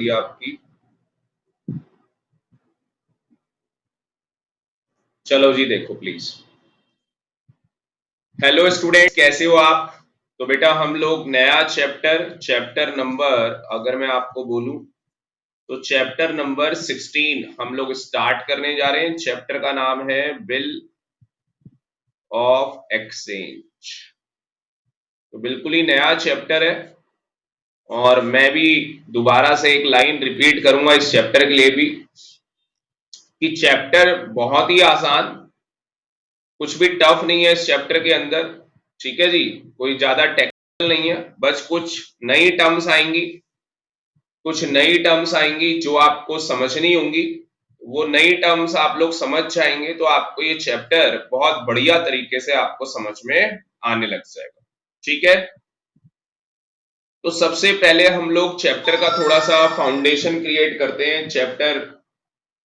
आपकी। चलो जी देखो प्लीज। हेलो स्टूडेंट, कैसे हो आप? तो बेटा हम लोग नया चैप्टर नंबर, अगर मैं आपको बोलूं तो चैप्टर नंबर 16 हम लोग स्टार्ट करने जा रहे हैं। चैप्टर का नाम है बिल ऑफ एक्सचेंज। तो बिल्कुल ही नया चैप्टर है और मैं भी दोबारा से एक लाइन रिपीट करूंगा इस चैप्टर के लिए भी कि चैप्टर बहुत ही आसान, कुछ भी टफ नहीं है इस चैप्टर के अंदर। ठीक है जी, कोई ज्यादा टेक्निकल नहीं है, बस कुछ नई टर्म्स आएंगी, कुछ नई टर्म्स आएंगी जो आपको समझनी होंगी। वो नई टर्म्स आप लोग समझ जाएंगे तो आपको ये चैप्टर बहुत बढ़िया तरीके से आपको समझ में आने लग जाएगा। ठीक है, तो सबसे पहले हम लोग चैप्टर का थोड़ा सा फाउंडेशन क्रिएट करते हैं।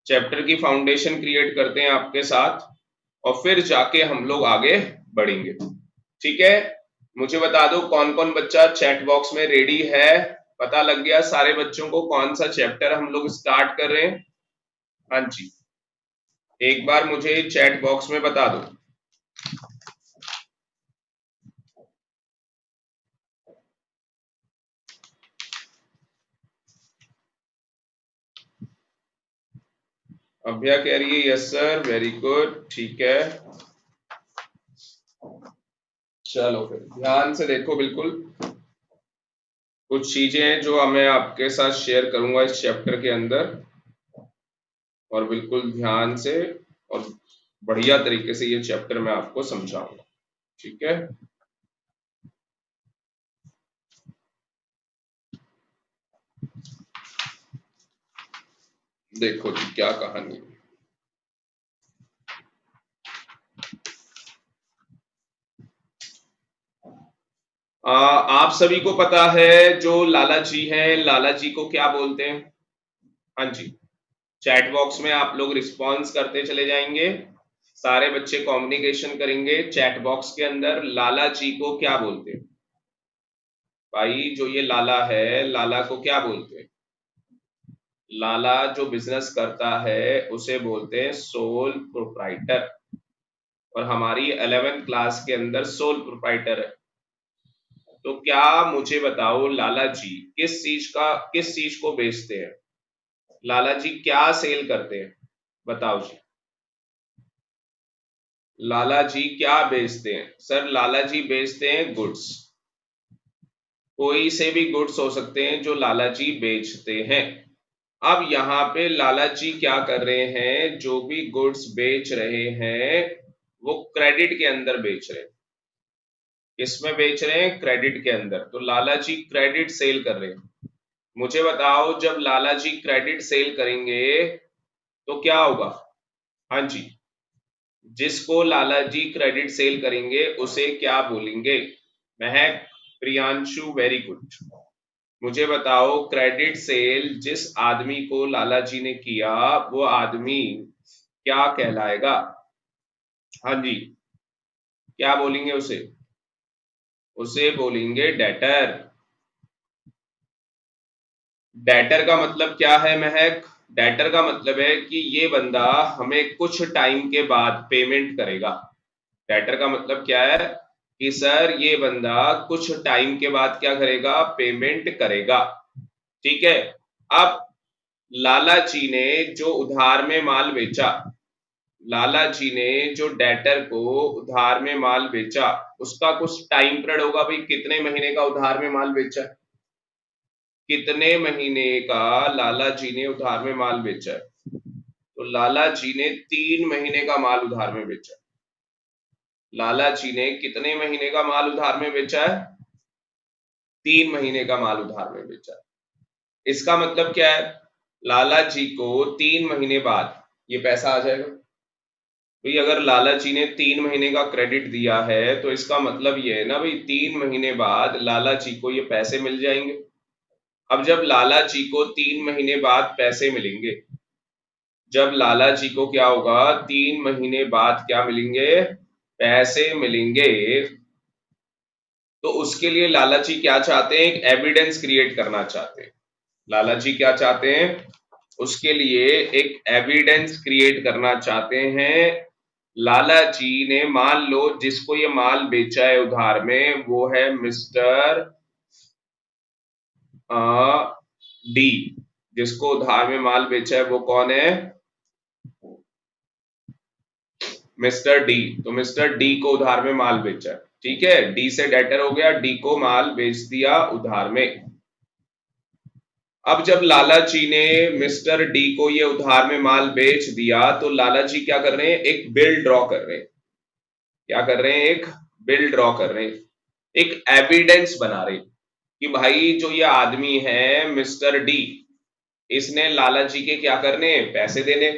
चैप्टर की फाउंडेशन क्रिएट करते हैं आपके साथ और फिर जाके हम लोग आगे बढ़ेंगे। ठीक है, मुझे बता दो कौन कौन बच्चा चैट बॉक्स में रेडी है। पता लग गया सारे बच्चों को कौन सा चैप्टर हम लोग स्टार्ट कर रहे हैं? हाँ जी, एक बार मुझे चैट बॉक्स में बता दो। अभ्या कह रही है यस सर, वेरी गुड, ठीक है। चलो फिर ध्यान से देखो, बिल्कुल कुछ चीजें हैं जो मैं आपके साथ शेयर करूंगा इस चैप्टर के अंदर, और बिल्कुल ध्यान से और बढ़िया तरीके से ये चैप्टर मैं आपको समझाऊंगा। ठीक है, देखो जी क्या कहानी है। आप सभी को पता है जो लाला जी हैं, लाला जी को क्या बोलते हैं? हाँ जी, चैट बॉक्स में आप लोग रिस्पॉन्स करते चले जाएंगे, सारे बच्चे कम्युनिकेशन करेंगे चैट बॉक्स के अंदर। लाला जी को क्या बोलते हैं भाई? जो ये लाला है, लाला को क्या बोलते हैं? लाला जो बिजनेस करता है उसे बोलते हैं सोल प्रोप्राइटर, और हमारी 11th क्लास के अंदर सोल प्रोप्राइटर है। तो क्या मुझे बताओ, लाला जी किस चीज को बेचते हैं? लाला जी क्या सेल करते हैं? बताओ जी, लाला जी क्या बेचते हैं? सर लाला जी बेचते हैं गुड्स। कोई से भी गुड्स हो सकते हैं जो लाला जी बेचते हैं। अब यहाँ पे लाला जी क्या कर रहे हैं? जो भी गुड्स बेच रहे हैं वो क्रेडिट के अंदर बेच रहे हैं। किसमें बेच रहे हैं? क्रेडिट के अंदर। तो लाला जी क्रेडिट सेल कर रहे हैं। मुझे बताओ जब लाला जी क्रेडिट सेल करेंगे तो क्या होगा? हाँ जी, जिसको लाला जी क्रेडिट सेल करेंगे उसे क्या बोलेंगे? महक, प्रियांशु, वेरी गुड। मुझे बताओ क्रेडिट सेल जिस आदमी को लाला जी ने किया वो आदमी क्या कहलाएगा? हाँ जी, क्या बोलेंगे उसे? उसे बोलेंगे डेटर। डेटर का मतलब क्या है महक? डेटर का मतलब है कि ये बंदा हमें कुछ टाइम के बाद पेमेंट करेगा। डेटर का मतलब क्या है? कि सर ये बंदा कुछ टाइम के बाद क्या करेगा? पेमेंट करेगा। ठीक है, अब लाला जी ने जो उधार में माल बेचा, लाला जी ने जो डेटर को उधार में माल बेचा, उसका कुछ टाइम पीरियड होगा भाई, कितने महीने का उधार में माल बेचा? कितने महीने का लाला जी ने उधार में माल बेचा है? तो लाला जी ने 3 महीने का माल उधार में बेचा। लाला जी ने कितने महीने का माल उधार में बेचा है? 3 महीने का माल उधार में बेचा है। इसका मतलब क्या है? लाला जी को 3 महीने बाद ये पैसा आ जाएगा। भाई अगर लाला जी ने 3 महीने का क्रेडिट दिया है तो इसका मतलब ये है ना भाई, 3 महीने बाद लाला जी को ये पैसे मिल जाएंगे। अब जब लाला जी को 3 महीने बाद पैसे मिलेंगे, जब लाला जी को क्या होगा? 3 महीने बाद क्या मिलेंगे? पैसे मिलेंगे। तो उसके लिए लाला जी क्या चाहते हैं? एक एविडेंस क्रिएट करना चाहते हैं। लाला जी क्या चाहते हैं, उसके लिए एक एविडेंस क्रिएट करना चाहते हैं। लाला जी ने, मान लो जिसको ये माल बेचा है उधार में, वो है मिस्टर डी। जिसको उधार में माल बेचा है वो कौन है, मिस्टर डी। तो मिस्टर डी को उधार में माल बेचा है, ठीक है, डी से डेटर हो गया, डी को माल बेच दिया उधार में। अब जब लाला जी ने मिस्टर डी को ये उधार में माल बेच दिया, तो लाला जी क्या कर रहे हैं, एक बिल ड्रॉ कर रहे हैं। क्या कर रहे हैं, एक बिल ड्रॉ कर रहे हैं, एक एविडेंस बना रहे हैं कि भाई जो ये आदमी है मिस्टर डी, इसने लाला जी के क्या करने हैं, पैसे देने।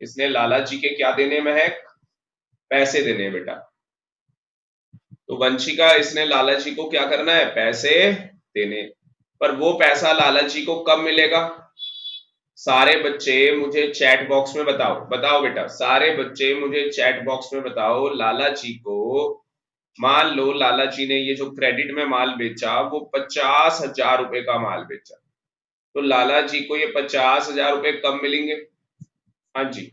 इसने लाला जी के क्या देने, महक, पैसे देने बेटा। तो वंशिका, इसने लाला जी को क्या करना है, पैसे देने। पर वो पैसा लाला जी को कब मिलेगा, सारे बच्चे मुझे चैट बॉक्स में बताओ, बताओ बेटा, सारे बच्चे मुझे चैट बॉक्स में बताओ, लाला जी को, मान लो लाला जी ने ये जो क्रेडिट में माल बेचा वो 50,000 रुपए का माल बेचा, तो लाला जी को ये 50,000 रुपए कब मिलेंगे। हाँ जी,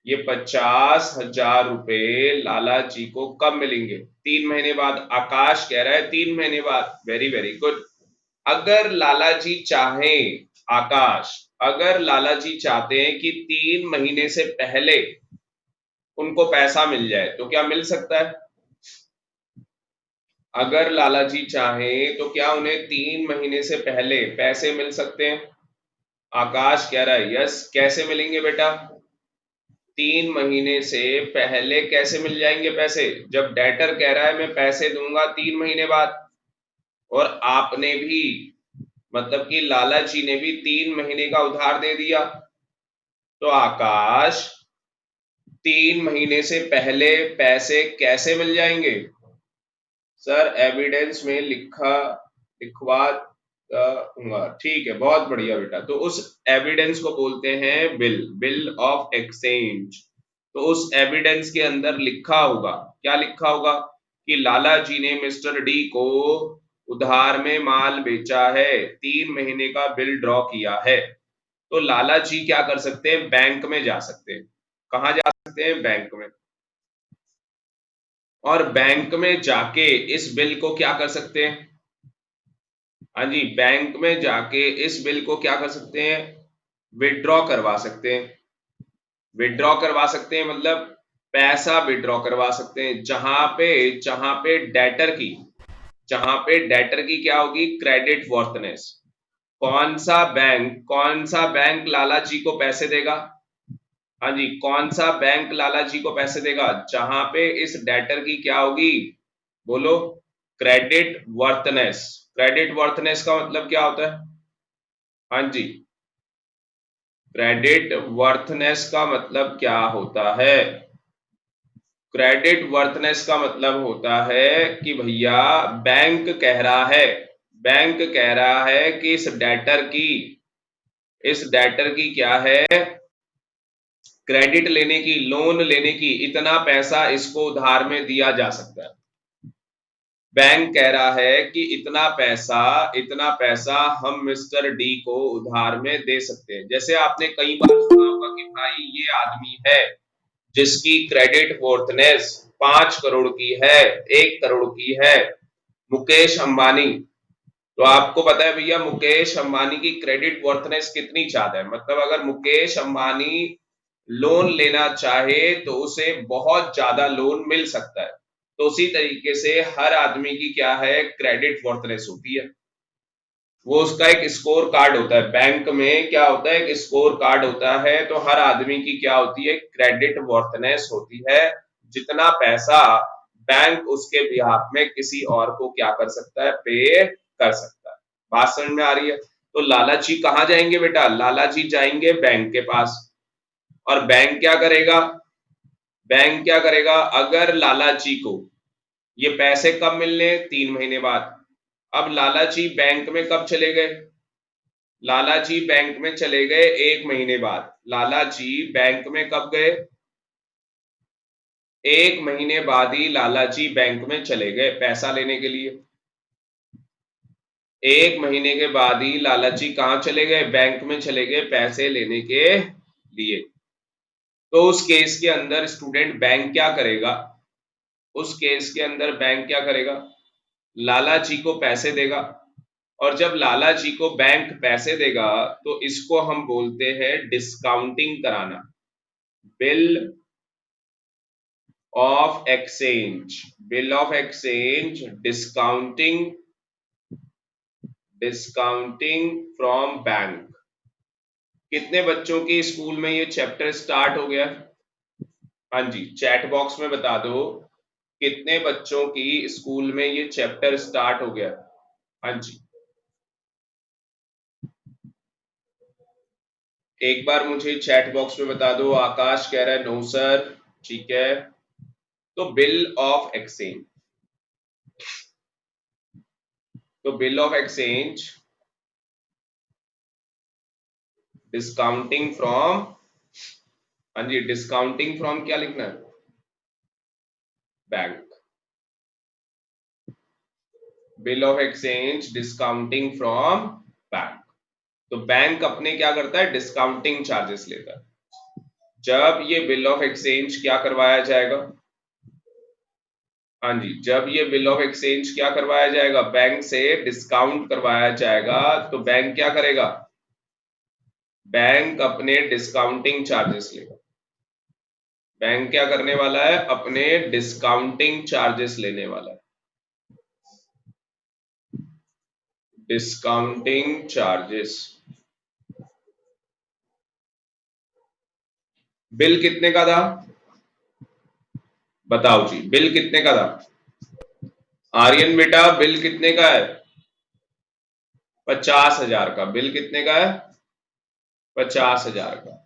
ये 50,000 रुपए लाला जी को कब मिलेंगे, 3 महीने बाद। आकाश कह रहा है 3 महीने बाद, वेरी वेरी गुड। अगर लाला जी चाहें, आकाश, अगर लाला जी चाहते हैं कि 3 महीने से पहले उनको पैसा मिल जाए तो क्या मिल सकता है, अगर लाला जी चाहें तो क्या उन्हें 3 महीने से पहले पैसे मिल सकते हैं। आकाश कह रहा है यस, कैसे मिलेंगे बेटा, 3 महीने से पहले कैसे मिल जाएंगे पैसे, जब डेटर कह रहा है मैं पैसे दूंगा 3 महीने बाद, और आपने भी, मतलब कि लाला जी ने भी 3 महीने का उधार दे दिया, तो आकाश 3 महीने से पहले पैसे कैसे मिल जाएंगे। सर एविडेंस में लिखवा दूंगा, ठीक है, बहुत बढ़िया बेटा। तो उस एविडेंस को बोलते हैं बिल, बिल ऑफ एक्सचेंज। तो उस एविडेंस के अंदर लिखा होगा, क्या लिखा होगा, कि लाला जी ने मिस्टर डी को उधार में माल बेचा है, 3 महीने का बिल ड्रॉ किया है। तो लाला जी क्या कर सकते हैं, बैंक में जा सकते हैं। कहाँ जा सकते हैं, बैंक में। और बैंक में जाके इस बिल को क्या कर सकते हैं, हाँ जी, बैंक में जाके इस बिल को क्या कर सकते हैं, विड्रॉ करवा सकते हैं। विड्रॉ करवा सकते हैं मतलब पैसा विड्रॉ करवा सकते हैं, जहां पे डेटर की क्या होगी, क्रेडिट वर्थनेस। कौन सा बैंक लाला जी को पैसे देगा, हाँ जी, कौन सा बैंक लाला जी को पैसे देगा, जहां पे इस डेटर की क्या होगी, बोलो, क्रेडिट वर्थनेस। क्रेडिट वर्थनेस का मतलब क्या होता है, हाँ जी, क्रेडिट वर्थनेस का मतलब क्या होता है, क्रेडिट वर्थनेस का मतलब होता है कि भैया बैंक कह रहा है कि इस डेटर की क्या है, क्रेडिट लेने की, लोन लेने की, इतना पैसा इसको उधार में दिया जा सकता है। बैंक कह रहा है कि इतना पैसा हम मिस्टर डी को उधार में दे सकते हैं। जैसे आपने कई बार सुना होगा कि भाई ये आदमी है जिसकी क्रेडिट वर्थनेस 5 करोड़ की है, 1 करोड़ की है, मुकेश अंबानी। तो आपको पता है भैया मुकेश अंबानी की क्रेडिट वर्थनेस कितनी ज्यादा है, मतलब अगर मुकेश अंबानी लोन लेना चाहे तो उसे बहुत ज्यादा लोन मिल सकता है। तो उसी तरीके से हर आदमी की क्या है, क्रेडिट वर्थनेस होती है। वो उसका एक स्कोर कार्ड होता है, बैंक में क्या होता है, एक स्कोर कार्ड होता है। तो हर आदमी की क्या होती है, क्रेडिट वर्थनेस होती है, जितना पैसा बैंक उसके बिहाफ में किसी और को क्या कर सकता है, पे कर सकता है। बात समझ में आ रही है। तो लाला जी कहाँ जाएंगे बेटा, लाला जी जाएंगे बैंक के पास। और बैंक क्या करेगा, अगर लाला जी को ये पैसे कब मिलने, 3 महीने बाद। अब लाला जी बैंक में कब चले गए, लाला जी बैंक में चले गए 1 महीने बाद। लाला जी बैंक में कब गए, 1 महीने बाद ही लाला जी बैंक में चले गए पैसा लेने के लिए। एक महीने के बाद ही लालची कहां चले गए, बैंक में चले गए पैसे लेने के लिए। तो उस केस के अंदर स्टूडेंट बैंक क्या करेगा, उस केस के अंदर बैंक क्या करेगा, लाला जी को पैसे देगा। और जब लाला जी को बैंक पैसे देगा तो इसको हम बोलते हैं डिस्काउंटिंग कराना, bill of exchange, bill of exchange, discounting, discounting from bank. कितने बच्चों की स्कूल में ये चैप्टर स्टार्ट हो गया? हाँ जी, चैट बॉक्स में बता दो कितने बच्चों की स्कूल में ये चैप्टर स्टार्ट हो गया। हाँ जी, एक बार मुझे चैट बॉक्स में बता दो। आकाश कह रहा है नो सर, ठीक है। तो बिल ऑफ एक्सचेंज, तो bill of exchange, discounting from, हाँ जी, डिस्काउंटिंग फ्रॉम क्या लिखना है, bank, bill of exchange discounting from bank. तो बैंक अपने क्या करता है, डिस्काउंटिंग चार्जेस लेता है। जब ये बिल ऑफ एक्सचेंज क्या करवाया जाएगा, हाँ जी, जब ये बिल ऑफ एक्सचेंज क्या करवाया जाएगा, बैंक से डिस्काउंट करवाया जाएगा, तो बैंक क्या करेगा, बैंक अपने डिस्काउंटिंग चार्जेस लेगा। बैंक क्या करने वाला है, अपने डिस्काउंटिंग चार्जेस लेने वाला है, डिस्काउंटिंग चार्जेस। बिल कितने का था, बताओ जी, बिल कितने का था? आर्यन बेटा बिल कितने का है? 50,000 का। बिल कितने का है? 50,000 का।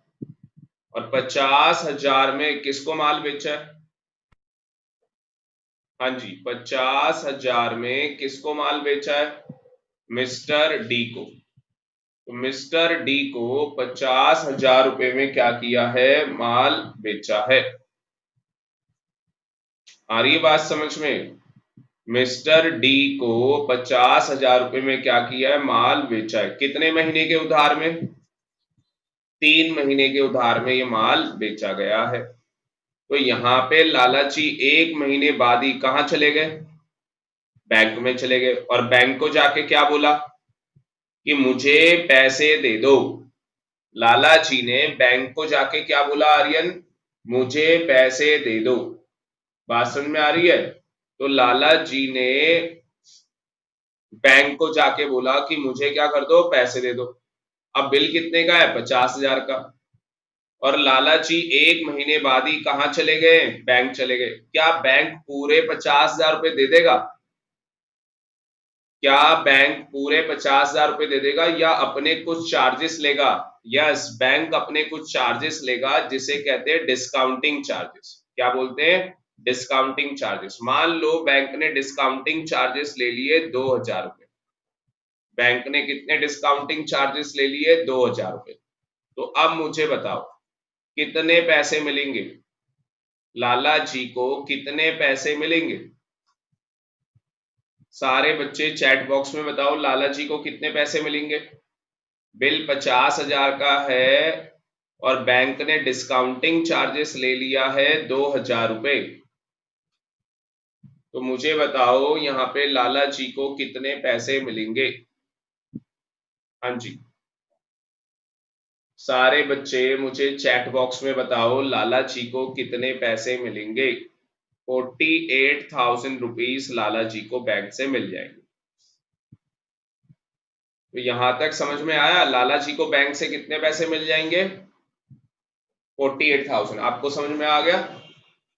और 50,000 में किसको माल बेचा है? हाँ जी, 50,000 में किसको माल बेचा है? मिस्टर डी को। तो मिस्टर डी को 50,000 रुपए में क्या किया है, माल बेचा है। आ रही है बात समझ में? मिस्टर डी को 50,000 रुपए में क्या किया है, माल बेचा है। कितने महीने के उधार में? 3 महीने के उधार में ये माल बेचा गया है। तो यहाँ पे लालची 1 महीने बाद ही कहां चले गए, बैंक में चले गए। और बैंक को जाके क्या बोला कि मुझे पैसे दे दो। लालची ने बैंक को जाके क्या बोला आर्यन, मुझे पैसे दे दो। बात समझ में आ रही है? तो लाला जी ने बैंक को जाके बोला कि मुझे क्या कर दो, पैसे दे दो। अब बिल कितने का है, 50,000 का। और लालची 1 महीने बाद ही कहां चले गए, बैंक चले गए। क्या बैंक पूरे 50,000 रुपए दे देगा? क्या बैंक पूरे 50,000 रुपए दे देगा या अपने कुछ चार्जेस लेगा? यस, बैंक अपने कुछ चार्जेस लेगा जिसे कहते हैं डिस्काउंटिंग चार्जेस। क्या बोलते हैं, डिस्काउंटिंग चार्जेस। मान लो बैंक ने डिस्काउंटिंग चार्जेस ले लिए 2,000 रुपए। बैंक ने कितने डिस्काउंटिंग चार्जेस ले लिए, 2,000 रुपए। तो अब मुझे बताओ कितने पैसे मिलेंगे, लाला जी को कितने पैसे मिलेंगे? सारे बच्चे चैट बॉक्स में बताओ लाला जी को कितने पैसे मिलेंगे। बिल 50,000 का है और बैंक ने डिस्काउंटिंग चार्जेस ले लिया है 2,000 रुपए। तो मुझे बताओ यहाँ पे लाला जी को कितने पैसे मिलेंगे। हाँ जी, सारे बच्चे मुझे चैट बॉक्स में बताओ लाला जी को कितने पैसे मिलेंगे। 48,000 रुपीज लाला जी को बैंक से मिल जाएंगे। तो यहां तक समझ में आया, लाला जी को बैंक से कितने पैसे मिल जाएंगे, 48,000। आपको समझ में आ गया?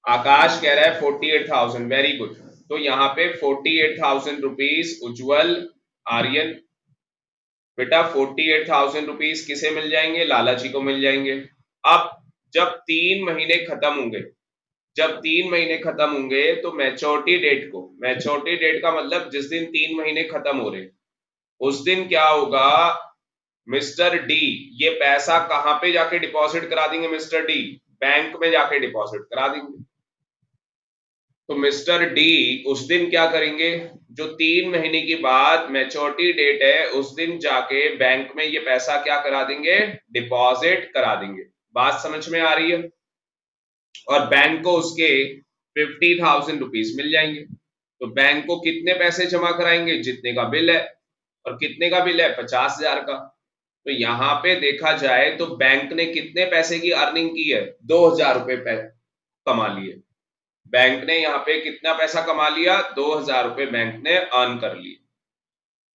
आकाश कह रहा है 48,000, वेरी गुड। तो यहाँ पे 48,000 रुपीज उज्जवल, आर्यन बेटा 48,000 रुपीज किसे मिल जाएंगे, लाला जी को मिल जाएंगे। अब जब 3 महीने खत्म होंगे, जब 3 महीने खत्म होंगे तो मैच्योरिटी डेट को, मैच्योरिटी डेट का मतलब जिस दिन 3 महीने खत्म हो रहे उस दिन क्या होगा, मिस्टर डी ये पैसा कहां पे जाके डिपॉजिट करा देंगे, मिस्टर डी बैंक में जाके डिपॉजिट करा देंगे। तो मिस्टर डी उस दिन क्या करेंगे, जो 3 महीने के बाद मैच्योरिटी डेट है उस दिन जाके बैंक में ये पैसा क्या करा देंगे, डिपॉजिट करा देंगे। बात समझ में आ रही है? और बैंक को उसके 50,000 रुपीज मिल जाएंगे। तो बैंक को कितने पैसे जमा कराएंगे, जितने का बिल है। और कितने का बिल है, 50,000 का। तो यहां पे देखा जाए तो बैंक ने कितने पैसे की अर्निंग की है, 2,000 रुपए कमा लिए। बैंक ने यहाँ पे कितना पैसा कमा लिया, 2,000 रुपए बैंक ने अर्न कर लिए।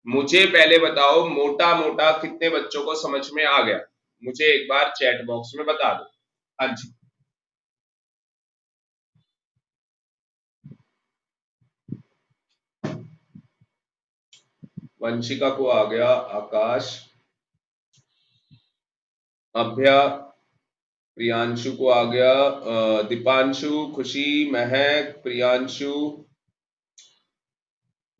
मुझे पहले बताओ मोटा मोटा कितने बच्चों को समझ में आ गया, मुझे एक बार चैट बॉक्स में बता दो। हाँ जी, वंशिका को आ गया, आकाश, अभ्या, प्रियांशु को आ गया, दीपांशु, खुशी, महक, प्रियांशु,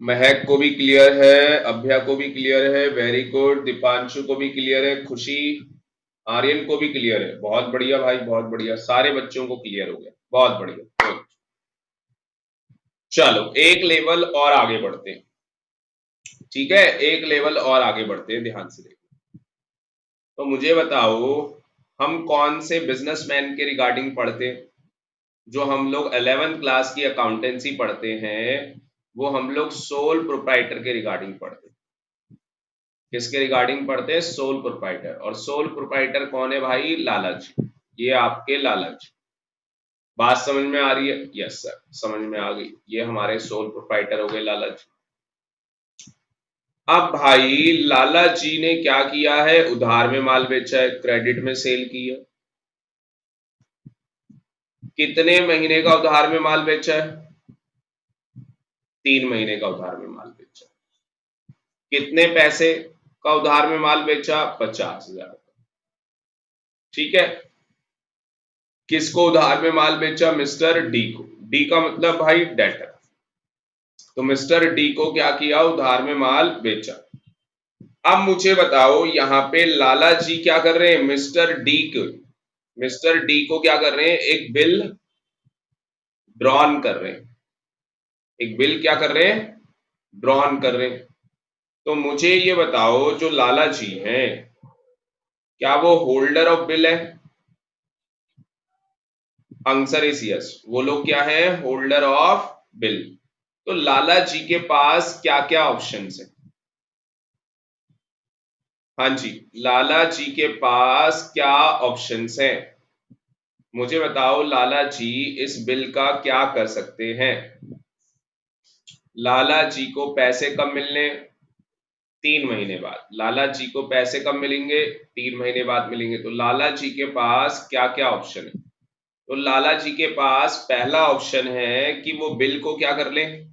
महक को भी क्लियर है, अभ्या को भी क्लियर है, वेरी गुड, दीपांशु को भी क्लियर है, खुशी, आर्यन को भी क्लियर है। बहुत बढ़िया भाई, बहुत बढ़िया, सारे बच्चों को क्लियर हो गया, बहुत बढ़िया। चलो एक लेवल और आगे बढ़ते हैं, ठीक है, एक लेवल और आगे बढ़ते हैं, ध्यान से देखो। तो मुझे बताओ हम कौन से बिजनेसमैन के रिगार्डिंग पढ़ते हैं। जो हम लोग 11th क्लास की अकाउंटेंसी पढ़ते हैं वो हम लोग सोल प्रोप्राइटर के रिगार्डिंग पढ़ते हैं। किसके रिगार्डिंग पढ़ते हैं, सोल प्रोप्राइटर। और सोल प्रोप्राइटर कौन है भाई, लालच। ये आपके लालच। बात समझ में आ रही है, यस सर समझ में आ गई। ये हमारे सोल प्रोप्राइटर हो गए लालच। अब भाई लाला जी ने क्या किया है, उधार में माल बेचा है, क्रेडिट में सेल की है। कितने महीने का उधार में माल बेचा है, 3 महीने का उधार में माल बेचा। कितने पैसे का उधार में माल बेचा, 50,000 का। ठीक है, किसको उधार में माल बेचा, मिस्टर डी को। डी का मतलब भाई डेटर। तो मिस्टर डी को क्या किया, उधार में माल बेचा। अब मुझे बताओ यहां पे लाला जी क्या कर रहे हैं, मिस्टर डी को क्या कर रहे हैं, एक बिल ड्रॉन कर रहे हैं। एक बिल क्या कर रहे हैं, ड्रॉन कर रहे हैं। तो मुझे ये बताओ जो लाला जी हैं क्या वो होल्डर ऑफ बिल है, आंसर इज यस। वो लोग क्या है, होल्डर ऑफ बिल। तो लाला जी के पास क्या क्या ऑप्शंस है, हाँ जी, लाला जी के पास क्या ऑप्शंस हैं, मुझे बताओ लाला जी इस बिल का क्या कर सकते हैं। लाला जी को पैसे कब मिलने, 3 महीने बाद। लाला जी को पैसे कब मिलेंगे, 3 महीने बाद मिलेंगे। तो लाला जी के पास क्या क्या ऑप्शन है, तो लाला जी के पास पहला ऑप्शन है कि वो बिल को क्या कर लें,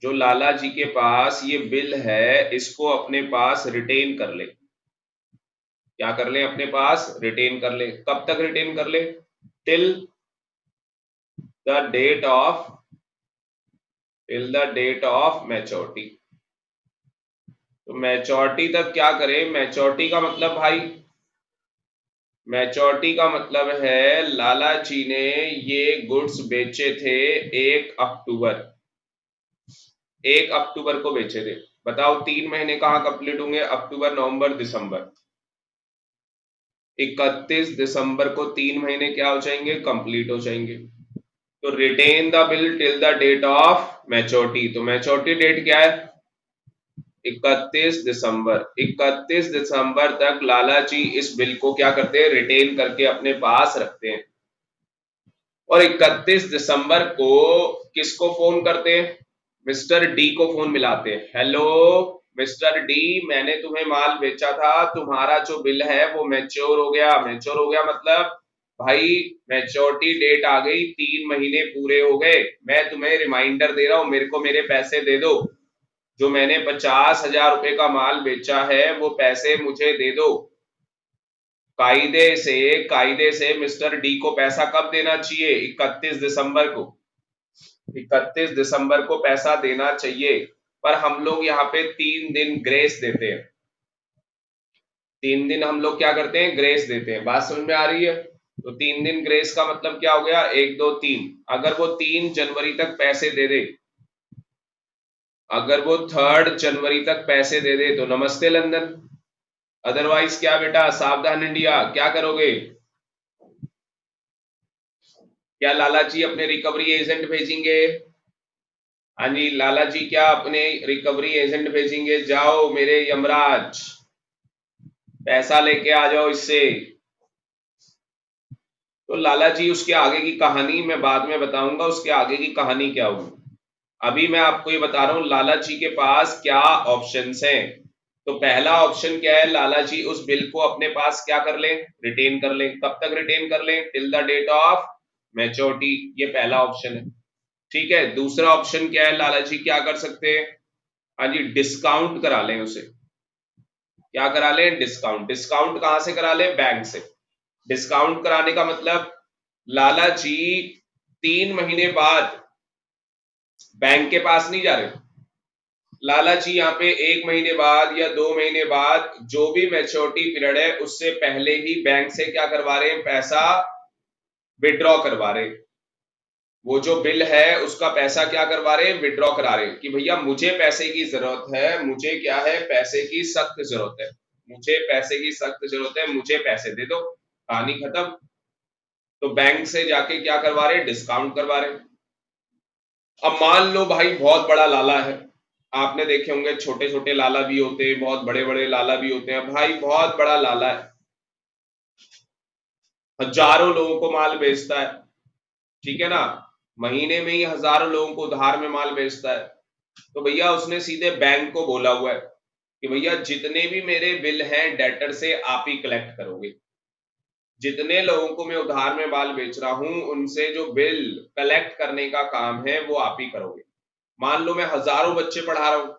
जो लाला जी के पास ये बिल है इसको अपने पास रिटेन कर ले। क्या कर ले, अपने पास रिटेन कर ले। कब तक रिटेन कर ले, till the date of maturity. तो मैच्योरिटी तक क्या करें, मैच्योरिटी का मतलब भाई, मैच्योरिटी का मतलब है लाला जी ने ये गुड्स बेचे थे 1 अक्टूबर, 1 अक्टूबर को बेचे थे। बताओ 3 महीने कहाँ कंप्लीट होंगे, अक्टूबर नवंबर दिसंबर। 31 दिसंबर को 3 महीने क्या हो जाएंगे, कंप्लीट हो जाएंगे। तो retain the bill till the date of maturity. तो मैच्योरिटी डेट क्या है, 31 दिसंबर। 31 दिसंबर तक लाला जी इस बिल को क्या करते हैं, रिटेन करके अपने पास रखते हैं। और 31 दिसंबर को किसको फोन करते हैं, मिस्टर डी को फोन मिलाते हैं। हेलो मिस्टर डी, मैंने तुम्हें माल बेचा था, तुम्हारा जो बिल है वो मैच्योर हो गया। मैच्योर हो गया मतलब भाई मैच्योरिटी डेट आ गई, 3 महीने पूरे हो गए, मैं तुम्हें रिमाइंडर दे रहा हूं, मेरे को मेरे पैसे दे दो। जो मैंने 50,000 रुपए का माल बेचा है वो पैसे मुझे दे दो। कायदे से मिस्टर डी को पैसा कब देना चाहिए, 31 दिसंबर को। 31 दिसंबर को पैसा देना चाहिए। पर हम लोग यहाँ पे 3 दिन ग्रेस देते हैं। 3 दिन हम लोग क्या करते हैं, ग्रेस देते हैं। बात समझ में आ रही है? तो 3 दिन ग्रेस का मतलब क्या हो गया, 1 2 3। अगर वो 3 जनवरी तक पैसे दे दे, अगर वो 3 जनवरी तक पैसे दे दे तो नमस्ते लंदन, अदरवाइज क्या बेटा, सावधान इंडिया। क्या करोगे? क्या लाला जी अपने रिकवरी एजेंट भेजेंगे? हाँ जी, लाला जी क्या अपने रिकवरी एजेंट भेजेंगे? जाओ मेरे यमराज, पैसा लेके आ जाओ इससे। तो लाला जी उसके आगे की कहानी मैं बाद में बताऊंगा, उसके आगे की कहानी क्या होगी। अभी मैं आपको ये बता रहा हूं लाला जी के पास क्या ऑप्शंस हैं। तो पहला ऑप्शन क्या है, लाला जी उस बिल को अपने पास क्या कर लें, रिटेन कर लें। कब तक रिटेन कर लें? Till the date of maturity, ये पहला ऑप्शन है। ठीक है, दूसरा ऑप्शन क्या है, लाला जी क्या कर सकते हैं? हाँ जी, डिस्काउंट करा लें उसे। क्या करा लें? डिस्काउंट। डिस्काउंट कहां से करा लें? बैंक से। डिस्काउंट कराने का मतलब लाला जी 3 महीने बाद बैंक के पास नहीं जा रहे। लाला जी यहाँ पे 1 महीने बाद या 2 महीने बाद जो भी मैच्योरिटी पीरियड है उससे पहले ही बैंक से क्या करवा रहे हैं, पैसा विड्रॉ करवा रहे हैं। वो जो बिल है उसका पैसा क्या करवा रहे हैं, विड्रॉ करा रहे हैं कि भैया मुझे पैसे की जरूरत है, मुझे क्या है, पैसे की सख्त जरूरत है, मुझे पैसे की सख्त जरूरत है, मुझे पैसे दे दो, कहानी खत्म। तो बैंक से जाके क्या करवा रहे हैं, डिस्काउंट करवा रहे हैं। अब मान लो भाई बहुत बड़ा लाला है, आपने देखे होंगे छोटे छोटे लाला भी होते हैं, बहुत बड़े बड़े लाला भी होते हैं। भाई बहुत बड़ा लाला है, हजारों लोगों को माल बेचता है, ठीक है ना, महीने में ही हजारों लोगों को उधार में माल बेचता है। तो भैया उसने सीधे बैंक को बोला हुआ है कि भैया जितने भी मेरे बिल हैं डेटर से आप ही कलेक्ट करोगे, जितने लोगों को मैं उधार में माल बेच रहा हूं उनसे जो बिल कलेक्ट करने का काम है वो आप ही करोगे। मान लो मैं हजारों बच्चे पढ़ा रहा हूं,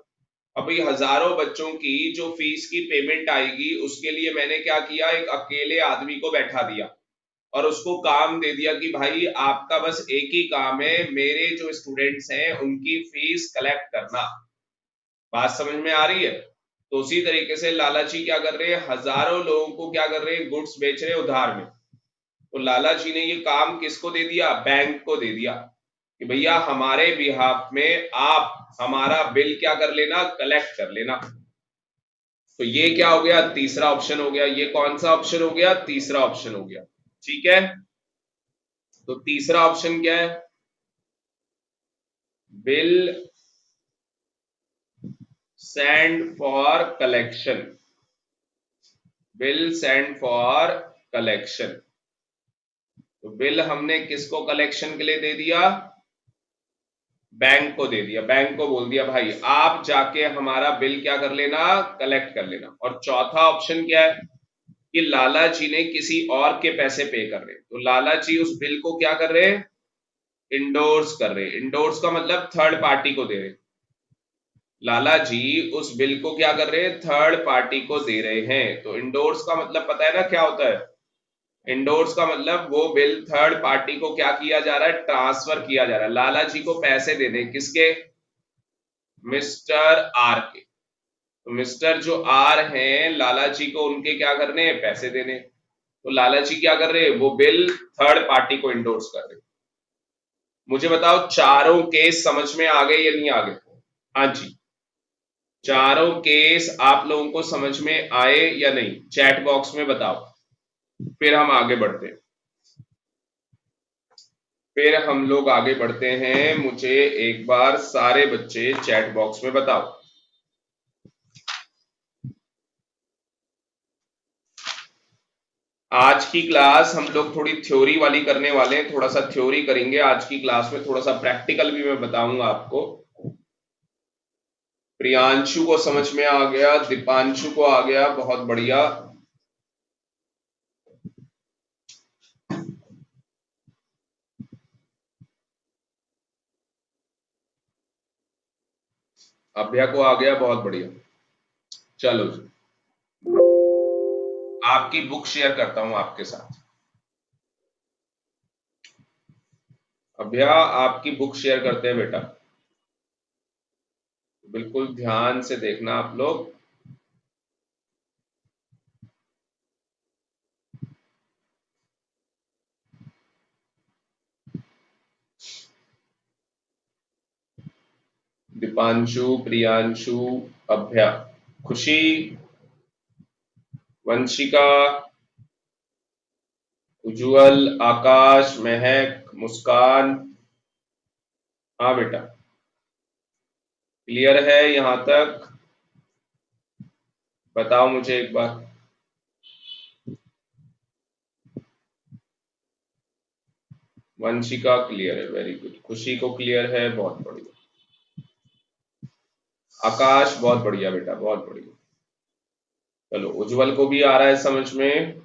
अब ये हजारों बच्चों की जो फीस की पेमेंट आएगी उसके लिए मैंने क्या किया, एक अकेले आदमी को बैठा दिया और उसको काम दे दिया कि भाई आपका बस एक ही काम है, मेरे जो स्टूडेंट्स हैं उनकी फीस कलेक्ट करना। बात समझ में आ रही है? तो उसी तरीके से लाला जी क्या कर रहे हैं, हजारों लोगों को क्या कर रहे हैं, गुड्स बेच रहे हैं उधार में। तो लाला जी ने ये काम किसको दे दिया, बैंक को दे दिया कि भैया हमारे बिहाफ में आप हमारा बिल क्या कर लेना, कलेक्ट कर लेना। तो ये क्या हो गया, तीसरा ऑप्शन हो गया। ये कौन सा ऑप्शन हो गया, तीसरा ऑप्शन हो गया। ठीक है, तो तीसरा ऑप्शन क्या है, bill send for collection, bill send for collection. तो बिल हमने किसको कलेक्शन के लिए दे दिया, बैंक को दे दिया। बैंक को बोल दिया भाई आप जाके हमारा बिल क्या कर लेना, कलेक्ट कर लेना। और चौथा ऑप्शन क्या है कि लाला जी ने किसी और के पैसे पे कर रहे हैं, तो लाला जी उस बिल को क्या कर रहे हैं, इंडोर्स कर रहे हैं। इंडोर्स का मतलब थर्ड पार्टी को दे रहे हैं। लाला जी उस बिल को क्या कर रहे हैं, थर्ड पार्टी को दे रहे हैं। तो इंडोर्स का मतलब पता है ना क्या होता है, इंडोर्स का मतलब वो बिल थर्ड पार्टी को क्या किया जा रहा है, ट्रांसफर किया जा रहा है। लाला जी को पैसे दे दें, किसके, मिस्टर आर के। तो मिस्टर जो आर हैं लाला जी को उनके क्या करने हैं, पैसे देने। तो लाला जी क्या कर रहे हैं, वो बिल थर्ड पार्टी को इंडोर्स कर रहे हैं। मुझे बताओ चारों केस समझ में आ गए या नहीं आ गए? हाँ जी, चारों केस आप लोगों को समझ में आए या नहीं, चैट बॉक्स में बताओ, फिर हम आगे बढ़ते हैं। फिर हम लोग आगे बढ़ते हैं, मुझे एक बार सारे बच्चे चैट बॉक्स में बताओ। आज की क्लास हम लोग थोड़ी थ्योरी वाली करने वाले हैं, थोड़ा सा थ्योरी करेंगे आज की क्लास में, थोड़ा सा प्रैक्टिकल भी मैं बताऊंगा आपको। प्रियांशु को समझ में आ गया, दीपांशु को आ गया, बहुत बढ़िया। अभ्या को आ गया, बहुत बढ़िया। चलो जी, आपकी बुक शेयर करता हूं आपके साथ। अभ्या आपकी बुक शेयर करते हैं बेटा, बिल्कुल ध्यान से देखना आप लोग। दीपांशु, प्रियांशु, अभ्या, खुशी, वंशिका, उज्जवल, आकाश, महक, मुस्कान। हाँ बेटा, क्लियर है यहां तक? बताओ मुझे एक बार। वंशिका क्लियर है, वेरी गुड। खुशी को क्लियर है, बहुत बढ़िया। आकाश बहुत बढ़िया बेटा, बहुत बढ़िया। चलो, उज्जवल को भी आ रहा है समझ में।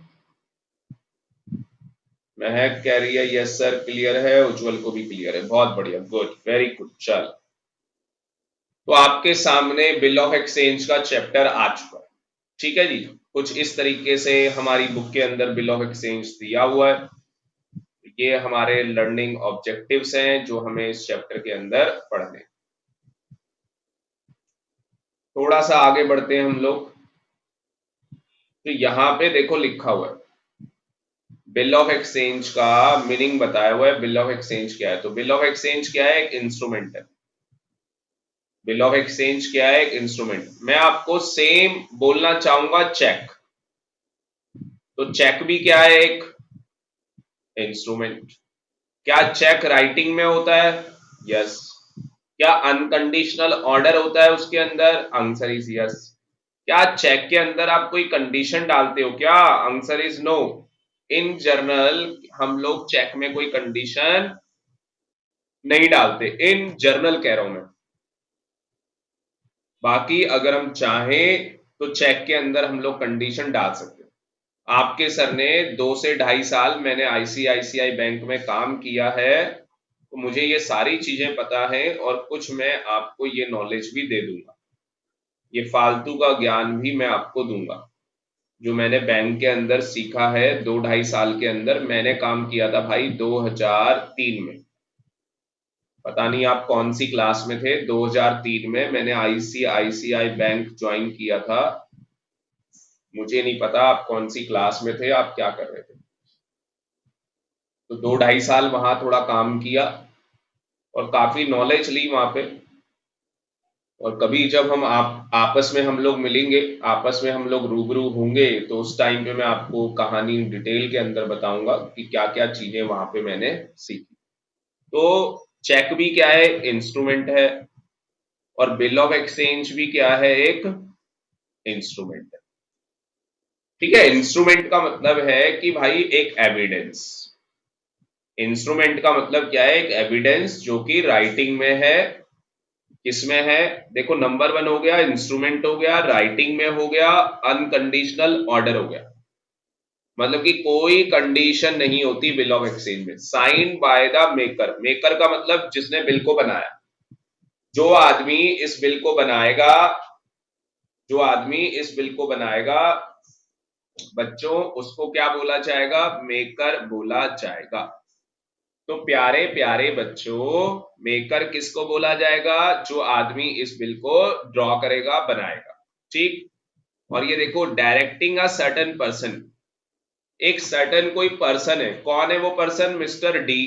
महक कह रही है यस सर क्लियर है, उज्जवल को भी क्लियर है, बहुत बढ़िया, गुड, वेरी गुड। चल, तो आपके सामने बिल ऑफ एक्सचेंज का चैप्टर आ चुका है। ठीक है जी, कुछ इस तरीके से हमारी बुक के अंदर बिल ऑफ एक्सचेंज दिया हुआ है। ये हमारे लर्निंग ऑब्जेक्टिव्स हैं जो हमें इस चैप्टर के अंदर पढ़ने। थोड़ा सा आगे बढ़ते हैं हम लोग। तो यहां पे देखो लिखा हुआ है बिल ऑफ एक्सचेंज का मीनिंग बताया हुआ है। बिल ऑफ एक्सचेंज क्या है? तो बिल ऑफ एक्सचेंज क्या है? एक इंस्ट्रूमेंट है। बिल ऑफ एक्सचेंज क्या है? एक इंस्ट्रूमेंट। मैं आपको सेम बोलना चाहूंगा चेक। तो चेक भी क्या है? एक इंस्ट्रूमेंट। क्या चेक राइटिंग में होता है? यस। क्या अनकंडीशनल ऑर्डर होता है उसके अंदर? Answer is yes. क्या चेक के अंदर आप कोई कंडीशन डालते हो क्या? Answer is no. In general हम लोग चेक में कोई कंडीशन नहीं डालते, इन जनरल कह रहा हूं मैं। बाकी अगर हम चाहें तो चेक के अंदर हम लोग कंडीशन डाल सकते हैं। आपके सर ने 2 से 2.5 साल मैंने आईसीआईसीआई बैंक में काम किया है, तो मुझे ये सारी चीजें पता है और कुछ मैं आपको ये नॉलेज भी दे दूंगा। ये फालतू का ज्ञान भी मैं आपको दूंगा जो मैंने बैंक के अंदर सीखा है। 2-2.5 साल के अंदर मैंने काम किया था भाई 2003 में। पता नहीं आप कौन सी क्लास में थे। 2003 में मैंने आईसीआईसीआई बैंक ज्वाइन किया था। मुझे नहीं पता आप कौन सी क्लास में थे, आप क्या कर रहे थे। तो 2-2.5 साल वहां थोड़ा काम किया और काफी नॉलेज ली वहां पे। और कभी जब हम आपस में हम लोग मिलेंगे, आपस में हम लोग रूबरू होंगे, तो उस टाइम पे मैं आपको कहानी डिटेल के अंदर बताऊंगा कि क्या क्या चीजें वहां पे मैंने सीखी। तो चेक भी क्या है? इंस्ट्रूमेंट है। और बिल ऑफ एक्सचेंज भी क्या है? एक इंस्ट्रूमेंट है। ठीक है, इंस्ट्रूमेंट का मतलब है कि भाई एक एविडेंस। इंस्ट्रूमेंट का मतलब क्या है? एक एविडेंस जो कि राइटिंग में है। किसमें है? देखो, नंबर 1 हो गया, इंस्ट्रूमेंट हो गया, राइटिंग में हो गया, अनकंडीशनल ऑर्डर हो गया। मतलब कि कोई कंडीशन नहीं होती बिल ऑफ एक्सचेंज में। Sign by the maker. Maker का मतलब जिसने बिल को बनाया। जो आदमी इस बिल को बनाएगा, जो आदमी इस बिल को बनाएगा बच्चों, उसको क्या बोला जाएगा? मेकर बोला जाएगा। तो प्यारे प्यारे बच्चों, मेकर किसको बोला जाएगा? जो आदमी इस बिल को ड्रॉ करेगा, बनाएगा। ठीक। और ये देखो, डायरेक्टिंग अ सर्टेन पर्सन। एक सर्टेन कोई पर्सन है। कौन है वो पर्सन? Mister D.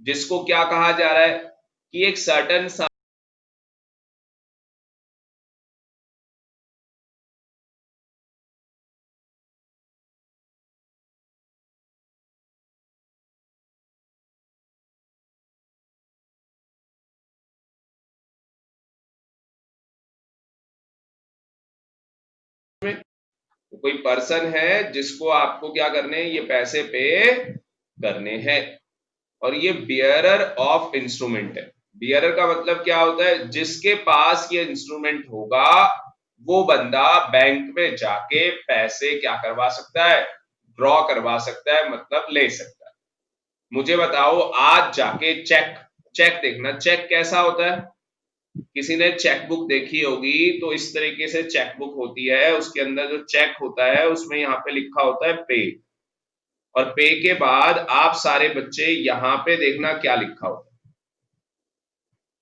जिसको क्या कहा जा रहा है कि एक सर्टेन कोई पर्सन है जिसको आपको क्या करने हैं? ये पैसे पे करने हैं। और ये बियरर ऑफ इंस्ट्रूमेंट है। बियरर का मतलब क्या होता है? जिसके पास ये इंस्ट्रूमेंट होगा वो बंदा बैंक में जाके पैसे क्या करवा सकता है? ड्रॉ करवा सकता है, मतलब ले सकता है। मुझे बताओ, आज जाके चेक, चेक देखना, चेक कैसा होता है? किसी ने चेक बुक देखी होगी तो इस तरीके से चेक बुक होती है। उसके अंदर जो चेक होता है उसमें यहाँ पे लिखा होता है पे। और पे के बाद आप सारे बच्चे यहाँ पे देखना क्या लिखा होता है।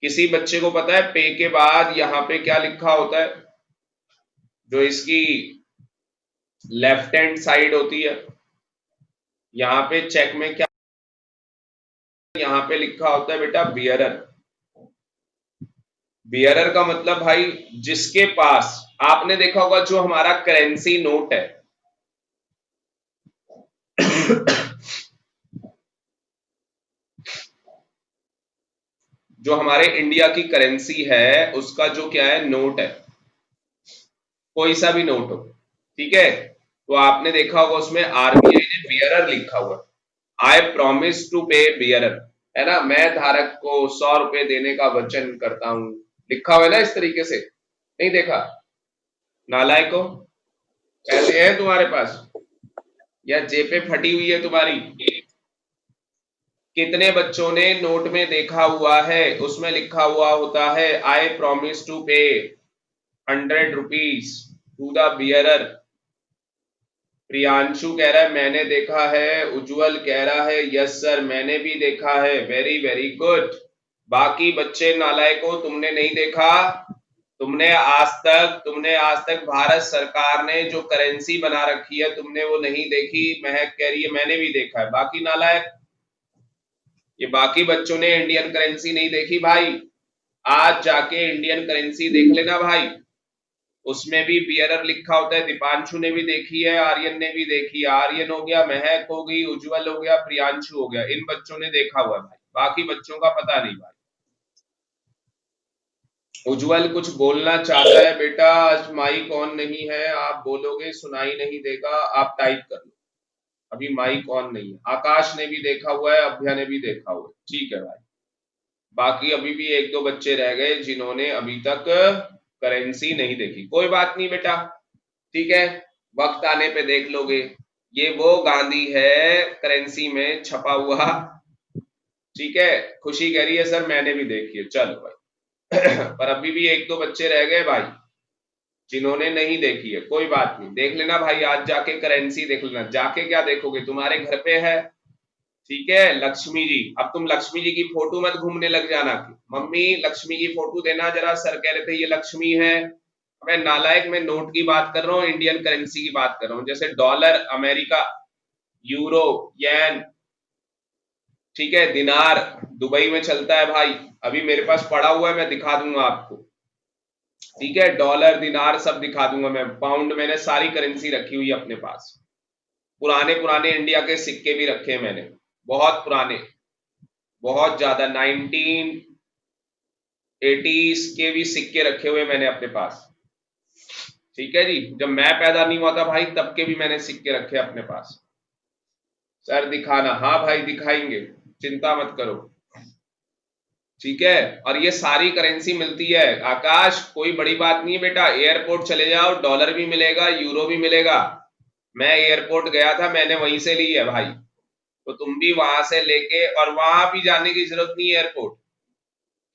किसी बच्चे को पता है पे के बाद यहाँ पे क्या लिखा होता है? जो इसकी लेफ्ट हैंड साइड होती है, यहाँ पे चेक में क्या, यहाँ पे लिखा होता है बेटा बियरर। बियरर का मतलब भाई जिसके पास, आपने देखा होगा जो हमारा करेंसी नोट है, जो हमारे इंडिया की करेंसी है उसका जो क्या है नोट है, कोई सा भी नोट हो, ठीक है, तो आपने देखा होगा उसमें आरबीआई ने बियरर लिखा हुआ, आई प्रॉमिस टू पे बियरर, है ना, मैं धारक को 100 रुपए देने का वचन करता हूं, लिखा हुआ है ना इस तरीके से, नहीं देखा? नालायको, पैसे हैं तुम्हारे पास या जेबें फटी हुई है तुम्हारी? कितने बच्चों ने नोट में देखा हुआ है, उसमें लिखा हुआ होता है I promise to pay 100 rupees to the bearer. Priyanshu कह रहा है मैंने देखा है, उज्जवल कह रहा है यस सर मैंने भी देखा है, वेरी वेरी गुड। बाकी बच्चे नालायकों, तुमने नहीं देखा? तुमने आज तक भारत सरकार ने जो करेंसी बना रखी है तुमने वो नहीं देखी, महक कह रही है मैंने भी देखा है, बाकी नालायक, ये बाकी बच्चों ने इंडियन करेंसी नहीं देखी भाई, आज जाके इंडियन करेंसी देख लेना भाई, उसमें भी बियरर लिखा होता है, दीपांशु ने भी देखी है, आर्यन ने भी देखी है, आर्यन हो गया, महक हो गई, उज्जवल हो गया, प्रियांशु हो गया, इन बच्चों ने देखा हुआ है भाई, बाकी बच्चों का पता नहीं भाई। उज्जवल कुछ बोलना चाहता है बेटा, आज माइक ऑन नहीं है, आप बोलोगे सुनाई नहीं देगा, आप टाइप कर लो, अभी माइक ऑन नहीं है। आकाश ने भी देखा हुआ है, अभ्या ने भी देखा हुआ है, ठीक है भाई, बाकी अभी भी एक दो बच्चे रह गए जिन्होंने अभी तक करेंसी नहीं देखी, कोई बात नहीं बेटा, ठीक है, वक्त आने पे देख लोगे, ये वो गांधी है करेंसी में छपा हुआ, ठीक है। खुशी कह रही है सर मैंने भी देखी है, चलो भाई पर अभी भी एक दो बच्चे रह गए भाई जिन्होंने नहीं देखी है, कोई बात नहीं, देख लेना भाई, आज जाके करेंसी देख लेना, जाके क्या देखोगे, तुम्हारे घर पे है, ठीक है, लक्ष्मी जी, अब तुम लक्ष्मी जी की फोटो मत घूमने लग जाना कि मम्मी लक्ष्मी की फोटो देना जरा, सर कह रहे थे ये लक्ष्मी है, मैं नालायक, मैं नोट की बात कर रहा हूँ, इंडियन करेंसी की बात कर रहा हूँ, जैसे डॉलर अमेरिका, यूरो, येन, ठीक है, दिनार दुबई में चलता है भाई, अभी मेरे पास पड़ा हुआ है मैं दिखा दूंगा आपको, ठीक है, डॉलर दिनार सब दिखा दूंगा मैं, पाउंड, मैंने सारी करेंसी रखी हुई है अपने पास, पुराने पुराने इंडिया के सिक्के भी रखे हैं मैंने, बहुत पुराने, बहुत ज्यादा 1980s के भी सिक्के रखे हुए मैंने अपने पास, ठीक है जी, जब मैं पैदा नहीं हुआ था भाई तब के भी मैंने सिक्के रखे अपने पास। सर दिखाना, हाँ भाई दिखाएंगे, चिंता मत करो, ठीक है, और ये सारी करेंसी मिलती है आकाश, कोई बड़ी बात नहीं है बेटा, एयरपोर्ट चले जाओ, डॉलर भी मिलेगा, यूरो भी मिलेगा, मैं एयरपोर्ट गया था मैंने वहीं से ली है भाई, तो तुम भी वहां से लेके, और वहां भी जाने की जरूरत नहीं है, एयरपोर्ट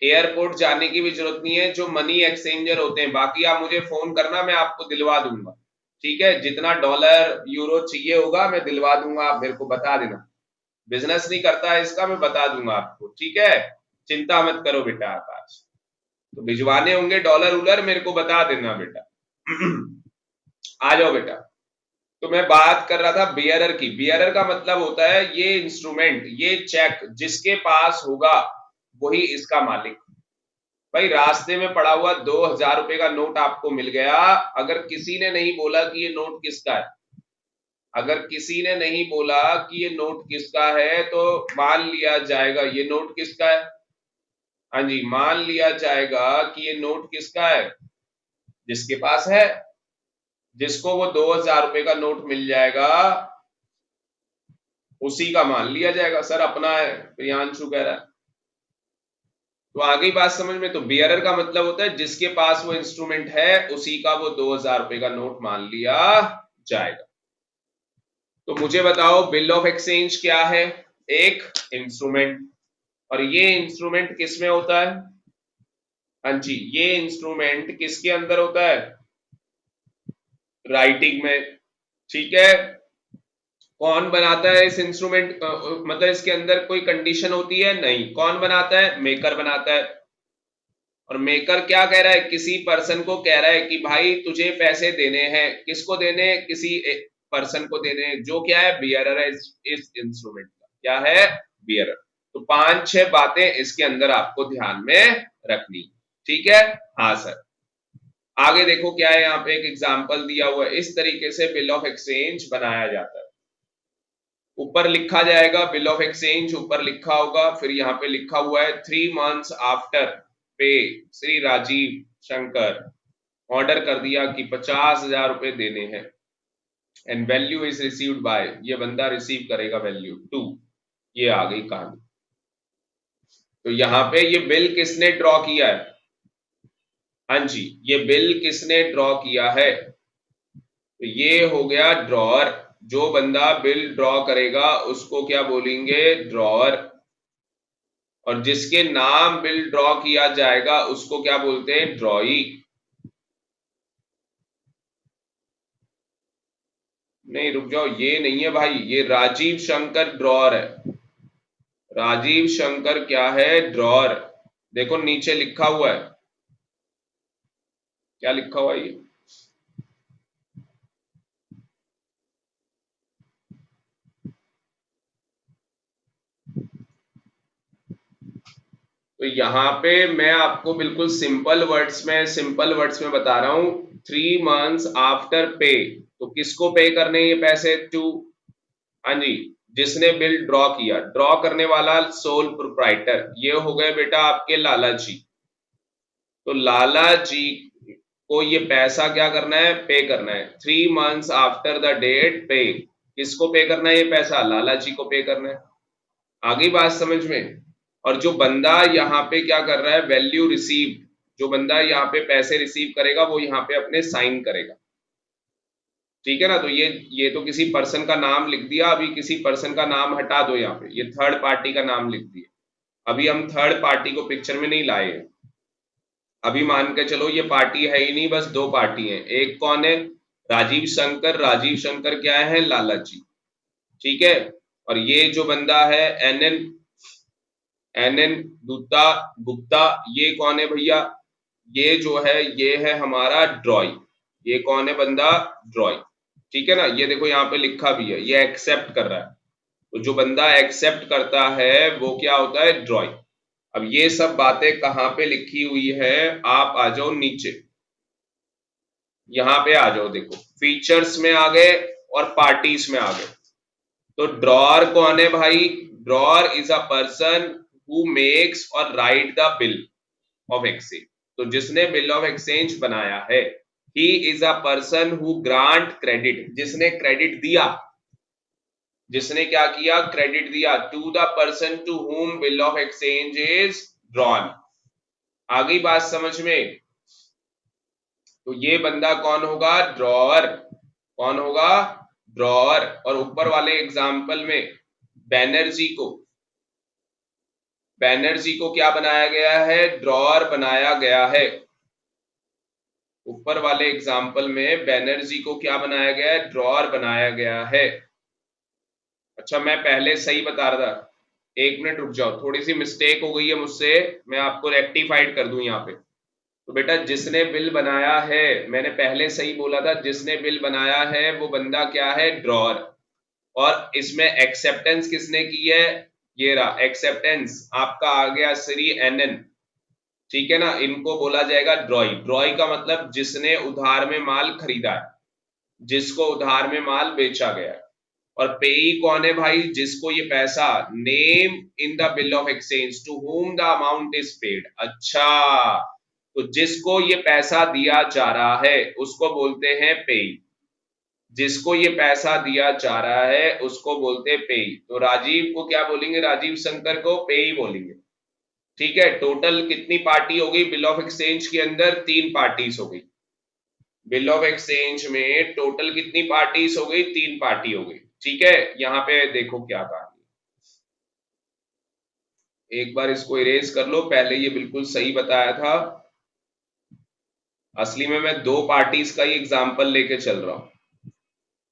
एयरपोर्ट जाने की भी जरूरत नहीं है, जो मनी एक्सचेंजर होते हैं, बाकी आप मुझे फोन करना मैं आपको दिलवा दूंगा, ठीक है, जितना डॉलर यूरो चाहिए होगा मैं दिलवा दूंगा, आप मेरे को बता देना, बिजनेस नहीं करता है इसका, मैं बता दूंगा आपको, ठीक है, चिंता मत करो बेटा आकाश, तो भिजवाने होंगे डॉलर उलर मेरे को बता देना बेटा आ जाओ बेटा। तो मैं बात कर रहा था बियरर की, बियरर का मतलब होता है ये इंस्ट्रूमेंट, ये चेक जिसके पास होगा वही इसका मालिक, भाई रास्ते में पड़ा हुआ 2000 रुपए का नोट आपको मिल गया, अगर किसी ने नहीं बोला कि ये नोट किसका है, अगर किसी ने नहीं बोला कि ये नोट किसका है तो मान लिया जाएगा ये नोट किसका है, हाँ जी, मान लिया जाएगा कि ये नोट किसका है, जिसके पास है, जिसको वो 2000 रुपए का नोट मिल जाएगा उसी का मान लिया जाएगा, सर अपना है, प्रियांशु कह रहा है, तो आ गई बात समझ में, तो बियरर का मतलब होता है जिसके पास वो इंस्ट्रूमेंट है उसी का वो 2000 रुपए का नोट मान लिया जाएगा। तो मुझे बताओ बिल ऑफ एक्सचेंज क्या है, एक इंस्ट्रूमेंट, और ये इंस्ट्रूमेंट किस में होता है, हाँ जी, ये इंस्ट्रूमेंट किसके अंदर होता है, राइटिंग में, ठीक है, कौन बनाता है इस इंस्ट्रूमेंट, मतलब इसके अंदर कोई कंडीशन होती है नहीं, कौन बनाता है, मेकर बनाता है, और मेकर क्या कह रहा है, किसी पर्सन को कह रहा है कि भाई तुझे पैसे देने हैं, किसको देने, किसी पर्सन को देने हैं, जो क्या है, बियरर है इस इंस्ट्रूमेंट का, क्या है, बियरर। तो 5-6 बातें इसके अंदर आपको ध्यान में रखनी, ठीक है। हाँ सर, आगे देखो क्या है, यहाँ पे एक एग्जांपल दिया हुआ है, इस तरीके से बिल ऑफ एक्सचेंज बनाया जाता है। ऊपर लिखा जाएगा बिल ऑफ एक्सचेंज, ऊपर लिखा होगा, फिर यहाँ पे लिखा हुआ है 3 months आफ्टर पे श्री राजीव शंकर ऑर्डर कर दिया कि 50,000 रुपए देने हैं, and value is received by, ये बंदा रिसीव करेगा वैल्यू 2। ये आ गई कहानी। तो यहाँ पे ये बिल किसने ड्रॉ किया है? हाँ जी, ये बिल किसने ड्रॉ किया है? तो ये हो गया ड्रॉअर। जो बंदा बिल ड्रॉ करेगा उसको क्या बोलेंगे? ड्रॉअर। और जिसके नाम बिल ड्रॉ किया जाएगा उसको क्या बोलते हैं? ड्रॉई। नहीं रुक जाओ, ये नहीं है भाई, ये राजीव शंकर ड्रॉअर है। राजीव शंकर क्या है? ड्रॉअर। देखो नीचे लिखा हुआ है, क्या लिखा हुआ है ये? तो यहाँ पे मैं आपको बिल्कुल सिंपल वर्ड्स में बता रहा हूं। 3 months आफ्टर पे, तो किसको पे करने ये पैसे? टू, हाँ जी, जिसने बिल ड्रॉ किया। ड्रॉ करने वाला सोल प्रोप्राइटर, ये हो गए बेटा आपके लाला जी। तो लाला जी को ये पैसा क्या करना है? पे करना है। 3 months आफ्टर द डेट पे, किसको पे करना है ये पैसा? लाला जी को पे करना है। आ गई बात समझ में? और जो बंदा यहाँ पे क्या कर रहा है? वैल्यू रिसीव, जो बंदा यहाँ पे पैसे रिसीव करेगा वो यहाँ पे अपने साइन करेगा। ठीक है ना? तो ये तो किसी पर्सन का नाम लिख दिया, अभी किसी पर्सन का नाम हटा दो, यहाँ पे ये थर्ड पार्टी का नाम लिख दिया। अभी हम थर्ड पार्टी को पिक्चर में नहीं लाए हैं। अभी मान के चलो ये पार्टी है ही नहीं, बस दो पार्टी है। एक कौन है? राजीव शंकर। राजीव शंकर क्या है? लाला जी। ठीक है। और ये जो बंदा है एन एन गुप्ता गुप्ता, ये कौन है भैया? ये जो है ये है हमारा ड्रॉय। ये कौन है बंदा? ड्रॉय। ठीक है ना? ये देखो यहाँ पे लिखा भी है, ये एक्सेप्ट कर रहा है। तो जो बंदा एक्सेप्ट करता है वो क्या होता है? ड्रॉय। अब ये सब बातें कहाँ पे लिखी हुई है? आप आ जाओ नीचे, यहाँ पे आ जाओ, देखो फीचर्स में आ गए और पार्टीज में आ गए। तो ड्रॉअर कौन है भाई? Drawer is a person who makes or write the bill of exchange. तो जिसने बिल ऑफ एक्सचेंज बनाया है, he is a person who grant credit, जिसने क्रेडिट दिया। जिसने क्या किया? क्रेडिट दिया to the person to whom bill of exchange is drawn. आ गई बात समझ में? तो ये बंदा कौन होगा? ड्रॉअर। कौन होगा? ड्रॉअर। और ऊपर वाले एग्जाम्पल में बैनर्जी को क्या बनाया गया है? ड्रॉअर बनाया गया है। ऊपर वाले एग्जाम्पल में बैनर्जी को क्या बनाया गया है? ड्रॉअर बनाया गया है। अच्छा, मैं पहले सही बता रहा था, 1 मिनट रुक जाओ, थोड़ी सी मिस्टेक हो गई है मुझसे, मैं आपको रेक्टिफाइड कर दूं यहाँ पे। तो बेटा जिसने बिल बनाया है, मैंने पहले सही बोला था, जिसने बिल बनाया है वो बंदा क्या है? ड्रॉअर। और इसमें एक्सेप्टेंस किसने की है? ये रहा एक्सेप्टेंस, आपका आ गया श्री एन। ठीक है ना? इनको बोला जाएगा ड्रॉई। ड्रॉई का मतलब जिसने उधार में माल खरीदा है, जिसको उधार में माल बेचा गया है। और पेई कौन है भाई? जिसको ये पैसा, name in the bill of exchange to whom the amount is paid. अच्छा, तो जिसको ये पैसा दिया जा रहा है उसको बोलते हैं पेई। जिसको ये पैसा दिया जा रहा है उसको बोलते हैं पेई। तो राजीव को क्या बोलेंगे? राजीव शंकर को पेई बोलेंगे। ठीक है। टोटल कितनी पार्टी हो गई बिल ऑफ एक्सचेंज के अंदर? 3 पार्टीज हो गई। बिल ऑफ एक्सचेंज में टोटल कितनी पार्टीज हो गई? 3 पार्टी हो गई। ठीक है। यहाँ पे देखो क्या कहानी, एक बार इसको इरेज कर लो, पहले ये बिल्कुल सही बताया था। असली में मैं 2 पार्टीज का ही एग्जाम्पल लेके चल रहा हूं,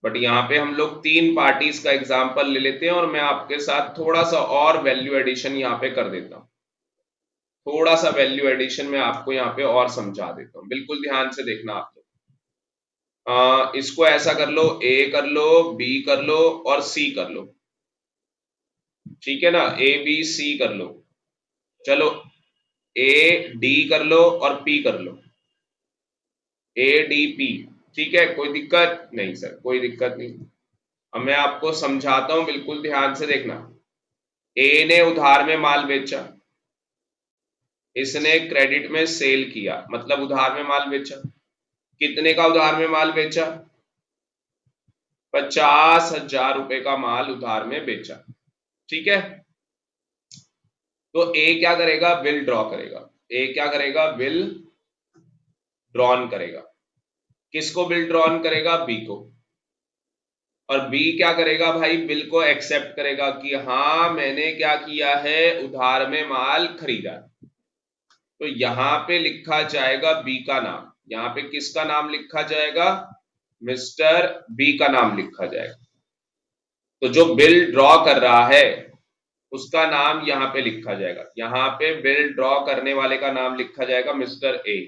बट यहाँ पे हम लोग 3 पार्टीज का एग्जाम्पल ले लेते हैं, और मैं आपके साथ थोड़ा सा और वैल्यू एडिशन यहाँ पे कर देता हूँ। थोड़ा सा वैल्यू एडिशन में आपको यहाँ पे और समझा देता हूँ, बिल्कुल ध्यान से देखना आप लोग। इसको ऐसा कर लो, ए कर लो, बी कर लो और सी कर लो। ठीक है ना? ए बी सी कर लो। चलो, ए डी कर लो और पी कर लो, ए डी पी। ठीक है, कोई दिक्कत नहीं सर, कोई दिक्कत नहीं। अब मैं आपको समझाता हूं, बिल्कुल ध्यान से देखना। ए ने उधार में माल बेचा, इसने क्रेडिट में सेल किया, मतलब उधार में माल बेचा। कितने का उधार में माल बेचा? 50,000 रुपए का माल उधार में बेचा। ठीक है, तो ए क्या करेगा? बिल ड्रॉ करेगा। ए क्या करेगा? बिल ड्रॉन करेगा। किसको बिल ड्रॉन करेगा? बी को। और बी क्या करेगा भाई? बिल को एक्सेप्ट करेगा कि हाँ मैंने क्या किया है, उधार में माल खरीदा। तो यहां पे लिखा जाएगा बी का नाम। यहां पे किसका नाम लिखा जाएगा? मिस्टर बी का नाम लिखा जाएगा। तो जो बिल ड्रॉ कर रहा है उसका नाम यहां पे लिखा जाएगा। यहां पे बिल ड्रॉ करने वाले का नाम लिखा जाएगा मिस्टर ए।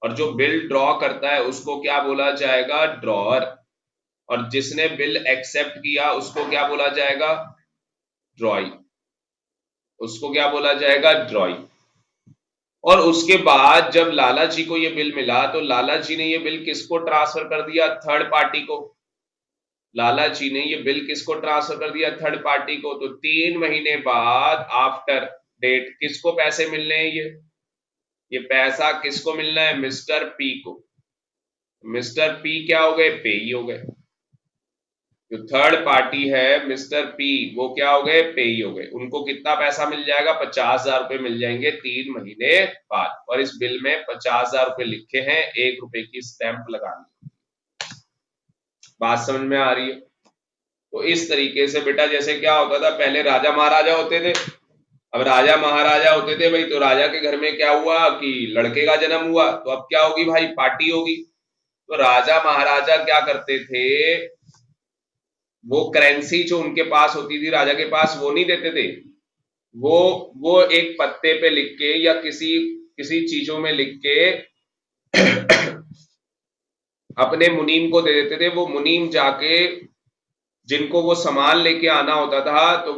और जो बिल ड्रॉ करता है उसको क्या बोला जाएगा? ड्रॉअर। और जिसने बिल एक्सेप्ट किया उसको क्या बोला जाएगा? ड्रॉई। उसको क्या बोला जाएगा? ड्रॉई। और उसके बाद जब लाला जी को ये बिल मिला तो लाला जी ने ये बिल किसको ट्रांसफर कर दिया? थर्ड पार्टी को। लाला जी ने ये बिल किसको ट्रांसफर कर दिया? थर्ड पार्टी को। तो 3 महीने बाद आफ्टर डेट किसको पैसे मिलने हैं? ये पैसा किसको मिलना है? मिस्टर पी को। मिस्टर पी क्या हो गए? पेई हो गए। जो थर्ड पार्टी है मिस्टर पी, वो क्या हो गए? पेई हो गए। उनको कितना पैसा मिल जाएगा? 50,000 रुपए मिल जाएंगे 3 महीने बाद। और इस बिल में 50,000 रुपए लिखे हैं, 1 रुपए की स्टैंप लगानी। बात समझ में आ रही है? तो इस तरीके से बेटा, जैसे क्या होता था पहले, राजा महाराजा होते थे। अब राजा महाराजा होते थे भाई, तो राजा के घर में क्या हुआ कि लड़के का जन्म हुआ, तो अब क्या होगी भाई? पार्टी होगी। तो राजा महाराजा क्या करते थे, वो करेंसी जो उनके पास होती थी राजा के पास, वो नहीं देते थे। वो वो एक पत्ते पे लिख के या किसी किसी चीजों में लिख के अपने मुनीम को दे देते थे। वो मुनीम जाके जिनको वो सामान लेके आना होता था, तो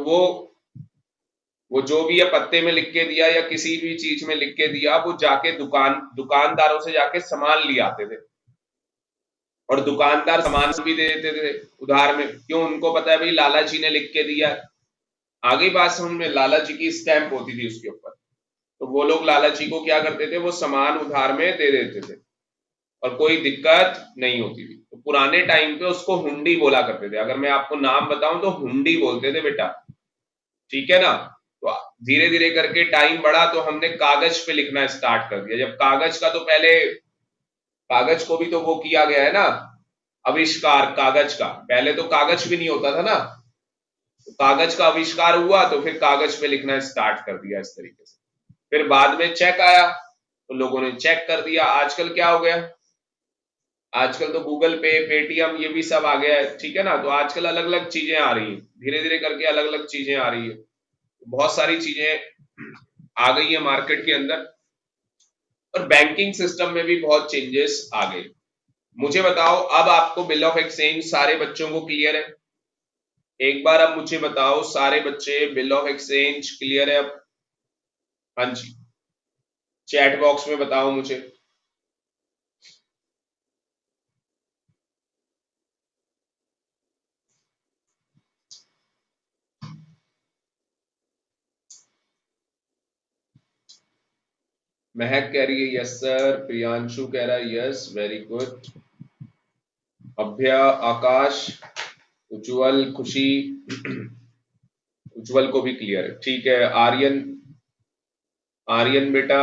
वो जो भी है पत्ते में लिख के दिया या किसी भी चीज में लिख के दिया, वो जाके दुकानदारों से जाके सामान ले आते थे। और दुकानदार सामान भी दे देते थे उधार में। क्यों? उनको पता है भाई लाला जी ने लिख के दिया। आगे बात समझ में? लाला जी की स्टैंप होती थी उसके ऊपर। तो वो लोग लाला जी को क्या करते थे? वो सामान उधार में दे देते थे और कोई दिक्कत नहीं होती थी। तो पुराने टाइम पे उसको हुंडी बोला करते थे। अगर मैं आपको नाम बताऊं तो हुंडी बोलते थे बेटा। ठीक है ना? तो धीरे धीरे करके टाइम बढ़ा तो हमने कागज पे लिखना स्टार्ट कर दिया। जब कागज का, तो पहले कागज को भी तो वो किया गया है ना, आविष्कार कागज का। पहले तो कागज भी नहीं होता था ना, तो कागज का आविष्कार हुआ तो फिर कागज पे लिखना स्टार्ट कर दिया इस तरीके से। फिर बाद में चेक आया तो लोगों ने चेक कर दिया। आजकल क्या हो गया? आजकल तो गूगल पे, पेटीएम, ये भी सब आ गया है। ठीक है ना? तो आजकल अलग अलग चीजें आ रही हैं, धीरे धीरे करके अलग अलग चीजें आ रही है। बहुत सारी चीजें आ गई है मार्केट के अंदर। और बैंकिंग सिस्टम में भी बहुत चेंजेस आ गए। मुझे बताओ, अब आपको बिल ऑफ एक्सचेंज सारे बच्चों को क्लियर है? एक बार अब मुझे बताओ सारे बच्चे, बिल ऑफ एक्सचेंज क्लियर है अब? हाँ जी, चैट बॉक्स में बताओ मुझे। महक कह रही है यस सर, प्रियांशु कह रहा है यस, वेरी गुड। अभ्या, आकाश, उज्जवल, खुशी, उज्जवल को भी क्लियर है। ठीक है, आर्यन, आर्यन बेटा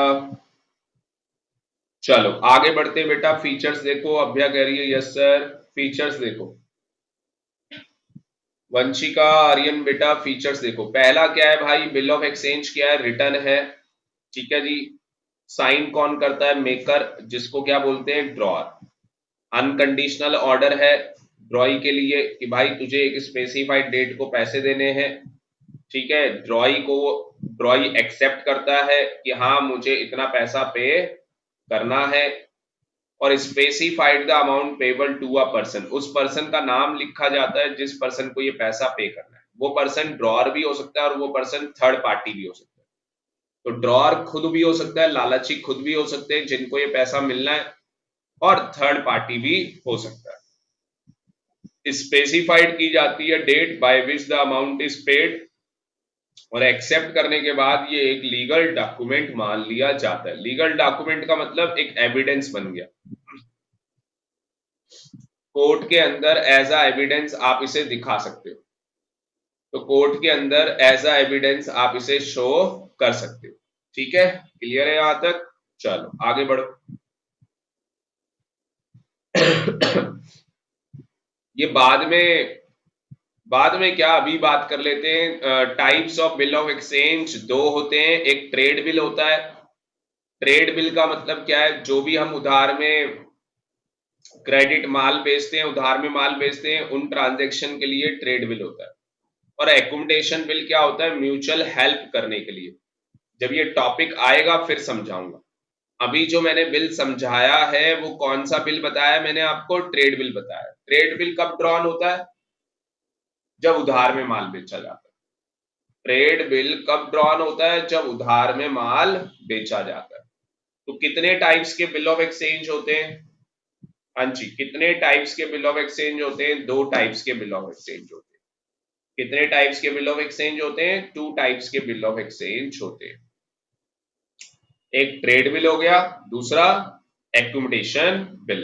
चलो आगे बढ़ते बेटा। फीचर्स देखो, अभ्या कह रही है यस सर, फीचर्स देखो। वंशिका, आर्यन बेटा फीचर्स देखो। पहला क्या है भाई? बिल ऑफ एक्सचेंज क्या है? रिटर्न है। ठीक है जी। साइन कौन करता है? मेकर, जिसको क्या बोलते हैं? ड्रॉअर। अनकंडीशनल ऑर्डर है ड्रॉई के लिए कि भाई तुझे एक स्पेसिफाइड डेट को पैसे देने हैं। ठीक है, ड्रॉई एक्सेप्ट करता है कि हाँ मुझे इतना पैसा पे करना है। और specified the amount payable to a person, उस पर्सन का नाम लिखा जाता है जिस पर्सन को ये पैसा पे करना है। वो पर्सन ड्रॉअर भी हो सकता है और वो पर्सन थर्ड पार्टी भी हो सकता है। तो ड्रॉअर खुद भी हो सकता है, लालची खुद भी हो सकते हैं जिनको ये पैसा मिलना है, और थर्ड पार्टी भी हो सकता है। स्पेसिफाइड की जाती है date by which the amount is paid, और एक्सेप्ट करने के बाद ये एक लीगल डॉक्यूमेंट मान लिया जाता है। लीगल डॉक्यूमेंट का मतलब एक एविडेंस बन गया, कोर्ट के अंदर एज अ एविडेंस आप इसे दिखा सकते हो, तो कोर्ट के अंदर एज अ एविडेंस आप इसे शो कर सकते हो। ठीक है, क्लियर है यहां तक? चलो आगे बढ़ो। ये बाद में क्या, अभी बात कर लेते हैं। Types of bill of exchange दो होते हैं, एक ट्रेड बिल होता है। ट्रेड बिल का मतलब क्या है, जो भी हम उधार में क्रेडिट माल बेचते हैं, उधार में माल बेचते हैं, उन ट्रांजेक्शन के लिए ट्रेड बिल होता है। और एकोमोडेशन बिल क्या होता है, म्यूचुअल हेल्प करने के लिए। जब ये टॉपिक आएगा फिर समझाऊंगा। अभी जो मैंने बिल समझाया है वो कौन सा बिल बताया मैंने आपको, ट्रेड बिल बताया। ट्रेड बिल कब ड्रॉन होता है, जब उधार में माल बेचा जाता है। ट्रेड बिल कब ड्रॉन होता है, जब उधार में माल बेचा जाता है। तो कितने टाइप्स के बिल ऑफ एक्सचेंज होते हैं? हाँ जी, कितने टाइप्स के बिल ऑफ एक्सचेंज होते हैं? दो टाइप्स के बिल ऑफ एक्सचेंज होते हैं। कितने टाइप्स के बिल ऑफ एक्सचेंज होते हैं? टू टाइप्स के बिल ऑफ एक्सचेंज होते हैं। एक ट्रेड बिल हो गया, दूसरा एकोमोडेशन बिल।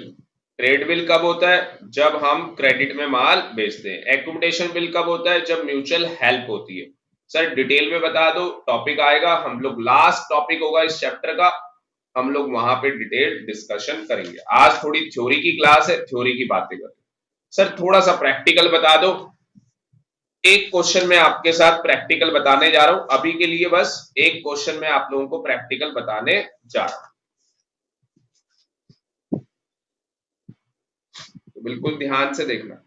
ट्रेड बिल कब होता है, जब हम क्रेडिट में माल बेचते हैं। एकोमोडेशन बिल कब होता है, जब म्यूचुअल हेल्प होती है। सर डिटेल में बता दो, टॉपिक आएगा, हम लोग लास्ट टॉपिक होगा इस चैप्टर का, हम लोग वहां पे डिटेल डिस्कशन करेंगे। आज थोड़ी थ्योरी की क्लास है, थ्योरी की बातें करें। सर थोड़ा सा प्रैक्टिकल बता दो। एक क्वेश्चन मैं आपके साथ प्रैक्टिकल बताने जा रहा हूं, अभी के लिए बस एक क्वेश्चन मैं आप लोगों को प्रैक्टिकल बताने जा रहा हूं, तो बिल्कुल ध्यान से देखना।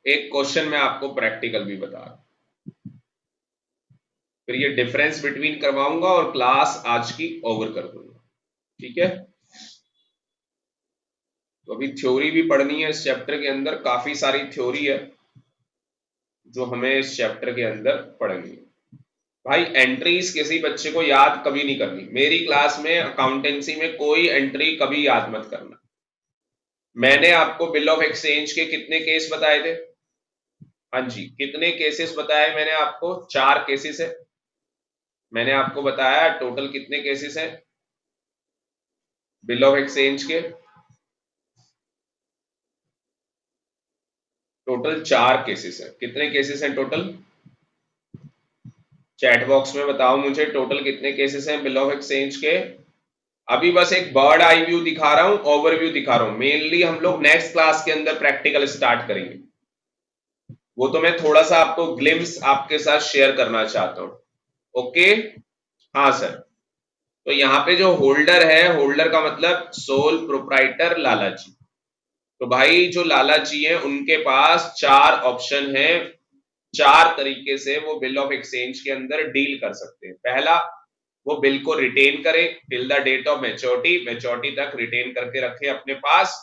एक क्वेश्चन मैं आपको प्रैक्टिकल भी बता रहा हूं, फिर ये डिफरेंस बिटवीन करवाऊंगा और क्लास आज की ओवर कर दूंगा। ठीक है, तो अभी थ्योरी भी पढ़नी है। इस चैप्टर के अंदर काफी सारी थ्योरी है जो हमें इस चैप्टर के अंदर पढ़नी है। भाई एंट्रीज किसी बच्चे को याद कभी नहीं करनी। मेरी क्लास में अकाउंटेंसी में कोई एंट्री कभी याद मत करना। मैंने आपको बिल ऑफ एक्सचेंज के कितने केस बताए थे? हाँ जी, कितने केसेस बताए मैंने आपको? 4 केसेस है। मैंने आपको बताया टोटल कितने केसेस हैं बिल ऑफ एक्सचेंज के? टोटल 4 केसेस है। कितने केसेस हैं टोटल? चैट बॉक्स में बताओ मुझे टोटल कितने केसेस हैं बिल ऑफ एक्सचेंज के। अभी बस एक बर्ड आई व्यू दिखा रहा हूं, ओवरव्यू दिखा रहा हूं। मेनली हम लोग नेक्स्ट क्लास के अंदर प्रैक्टिकल स्टार्ट करेंगे, वो तो मैं थोड़ा सा आपको ग्लिम्स आपके साथ शेयर करना चाहता हूं। ओके, हाँ सर। तो यहाँ पे जो होल्डर है, होल्डर का मतलब सोल प्रोप्राइटर लाला जी। तो भाई जो लाला जी हैं उनके पास 4 ऑप्शन है, 4 तरीके से वो बिल ऑफ एक्सचेंज के अंदर डील कर सकते हैं। पहला, वो बिल को रिटेन करे till the date of maturity, maturity तक रिटेन करके रखे अपने पास,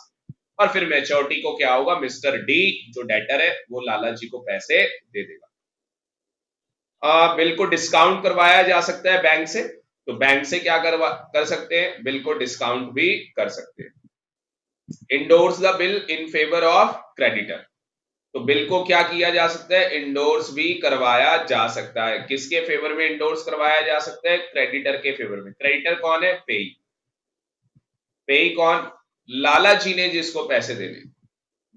और फिर मैच्योरिटी को क्या होगा, मिस्टर डी जो डेटर है वो लाला जी को पैसे दे देगा। बिल को डिस्काउंट करवाया जा सकता है बैंक से, तो बैंक से क्या कर सकते हैं, बिल को डिस्काउंट भी कर सकते हैं। Endorse the bill in favour of creditor, तो बिल को क्या किया जा सकता है, इंडोर्स भी करवाया जा सकता है। किसके फेवर में इंडोर्स करवाया जा सकता है, क्रेडिटर के फेवर में। क्रेडिटर कौन है, पेई। पेई कौन, लाला जी ने जिसको पैसे देने,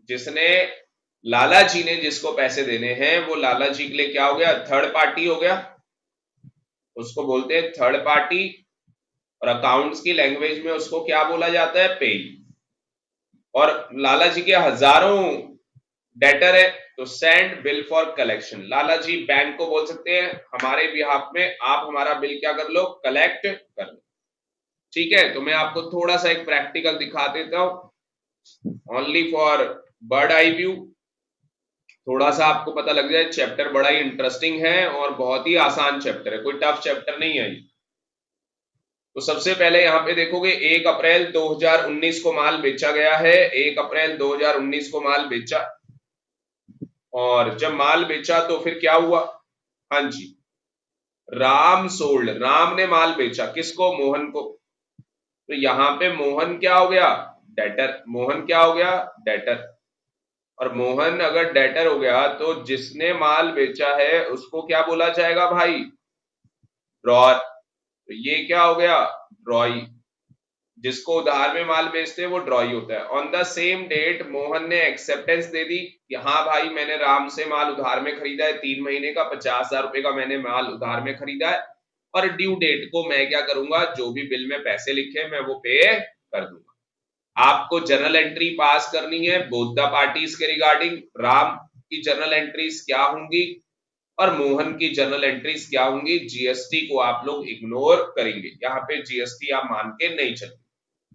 जिसने लाला जी ने जिसको पैसे देने हैं वो लाला जी के लिए क्या हो गया, थर्ड पार्टी हो गया, उसको बोलते हैं थर्ड पार्टी। और अकाउंट्स की लैंग्वेज में उसको क्या बोला जाता है, पेई। और लाला जी के हजारों डेटर है, तो send bill for collection. Lala ji bank को बोल सकते हैं हमारे बिहाफ में आप हमारा बिल क्या कर लो, कलेक्ट कर लो। ठीक है, तो मैं आपको थोड़ा सा एक प्रैक्टिकल दिखा देता हूं, only for bird eye view, थोड़ा सा आपको पता लग जाए। चैप्टर बड़ा ही इंटरेस्टिंग है और बहुत ही आसान चैप्टर है, कोई टफ चैप्टर नहीं है। तो सबसे पहले यहाँ पे देखोगे 1 अप्रैल 2019 को माल बेचा गया है। 1 अप्रैल 2019 को माल बेचा, और जब माल बेचा तो फिर क्या हुआ, हाँ जी, राम सोल्ड, राम ने माल बेचा किसको? मोहन को। तो यहां पे मोहन क्या हो गया? डेटर। मोहन क्या हो गया? डेटर। और मोहन अगर डेटर हो गया तो जिसने माल बेचा है उसको क्या बोला जाएगा भाई? ड्रॉर। तो ये क्या हो गया? ड्रॉई। जिसको उधार में माल बेचते हैं वो ड्रॉई होता है। On the same date Mohan ने एक्सेप्टेंस दे दी कि हाँ भाई मैंने राम से माल उधार में खरीदा है, 3 महीने का 50,000 रुपए का मैंने माल उधार में खरीदा है, और ड्यू डेट को मैं क्या करूंगा, जो भी बिल में पैसे लिखे मैं वो पे कर दूंगा। आपको जर्नल एंट्री पास करनी है बोथ द पार्टीज के रिगार्डिंग। राम की जर्नल एंट्रीज क्या होंगी और मोहन की जर्नल एंट्रीज क्या होंगी। जीएसटी को आप लोग इग्नोर करेंगे, यहाँ पे जीएसटी आप मान के नहीं चलेंगे।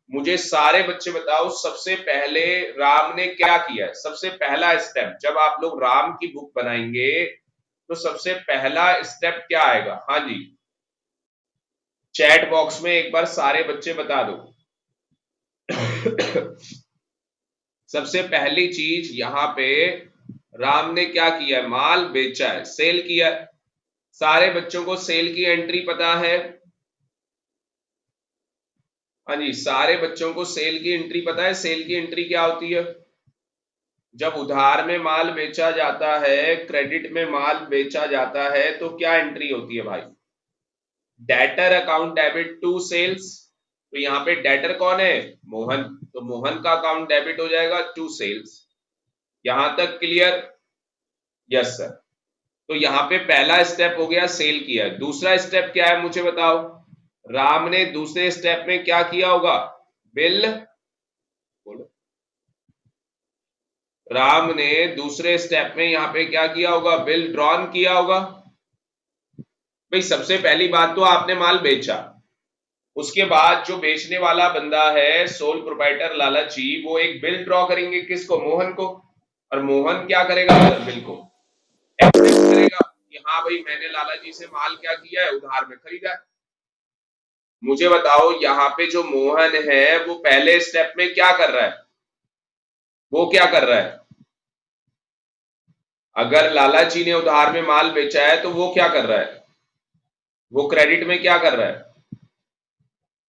मुझे सारे बच्चे बताओ सबसे पहले राम ने क्या किया है? सबसे पहला स्टेप जब आप लोग राम की बुक बनाएंगे तो सबसे पहला स्टेप क्या आएगा? हाँ जी, चैट बॉक्स में एक बार सारे बच्चे बता दो। सबसे पहली चीज यहां पे राम ने क्या किया है? माल बेचा है, सेल किया है। सारे बच्चों को सेल की एंट्री पता है? हाँ जी, सारे बच्चों को सेल की एंट्री पता है। सेल की एंट्री क्या होती है? जब उधार में माल बेचा जाता है, क्रेडिट में माल बेचा जाता है, तो क्या एंट्री होती है भाई? Debtor account debit to sales. तो यहाँ पे डेटर कौन है? मोहन। तो मोहन का अकाउंट डेबिट हो जाएगा टू सेल्स। यहां तक क्लियर? Yes sir. तो यहाँ पे पहला स्टेप हो गया, सेल किया। दूसरा स्टेप क्या है मुझे बताओ? राम ने दूसरे स्टेप में क्या किया होगा? बिल। बोलो। राम ने दूसरे स्टेप में यहाँ पे क्या किया होगा? बिल ड्रॉन किया होगा। भाई सबसे पहली बात तो आपने माल बेचा, उसके बाद जो बेचने वाला बंदा है सोल प्रोप्राइटर लाला जी, वो एक बिल ड्रॉ करेंगे किसको? मोहन को। और मोहन क्या करेगा? बिल को एक्सेप्ट करेगा कि हाँ भाई मैंने लाला जी से माल क्या किया है? उधार में खरीदा है। मुझे बताओ यहाँ पे जो मोहन है वो पहले स्टेप में क्या कर रहा है? वो क्या कर रहा है? अगर लाला जी ने उधार में माल बेचा है तो वो क्या कर रहा है? वो क्रेडिट में क्या कर रहा है?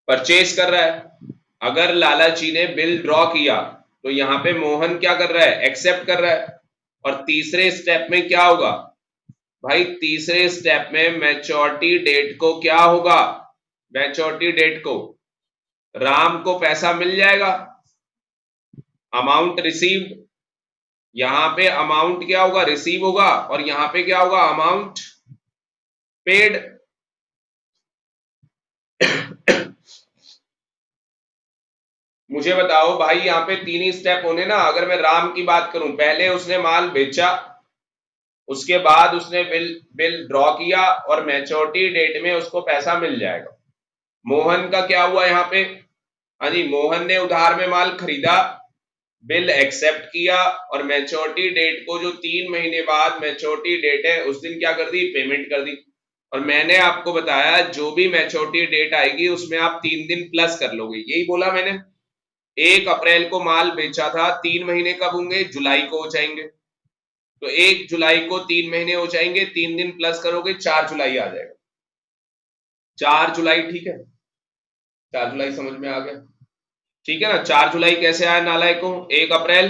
परचेज कर रहा है। अगर लाला जी ने बिल ड्रॉ किया तो यहां पे मोहन क्या कर रहा है? एक्सेप्ट कर रहा है। और तीसरे स्टेप में क्या होगा भाई? तीसरे स्टेप में मैच्योरिटी डेट को क्या होगा? मैच्योरिटी डेट को राम को पैसा मिल जाएगा, अमाउंट रिसीव्ड। यहां पे अमाउंट क्या होगा? रिसीव होगा। और यहां पे क्या होगा? Amount paid. मुझे बताओ भाई यहाँ पे तीन ही स्टेप होने ना। अगर मैं राम की बात करूं, पहले उसने माल बेचा, उसके बाद उसने बिल बिल ड्रॉ किया और मैच्योरिटी डेट में उसको पैसा मिल जाएगा। मोहन का क्या हुआ यहाँ पे? हाँ जी, मोहन ने उधार में माल खरीदा, बिल एक्सेप्ट किया, और मैच्योरिटी डेट को जो 3 महीने बाद मैच्योरिटी डेट है उस दिन क्या कर दी? पेमेंट कर दी। और मैंने आपको बताया जो भी मैच्योरिटी डेट आएगी उसमें आप 3 दिन प्लस कर लोगे, यही बोला मैंने। 1 अप्रैल को माल बेचा था, 3 महीने कब होंगे? जुलाई को हो जाएंगे। तो 1 जुलाई को 3 महीने हो जाएंगे, 3 दिन प्लस करोगे 4 जुलाई आ जाएगा। 4 जुलाई, ठीक है? 4 जुलाई समझ में आ गया? ठीक है ना? 4 जुलाई कैसे आया नालायक को? 1 अप्रैल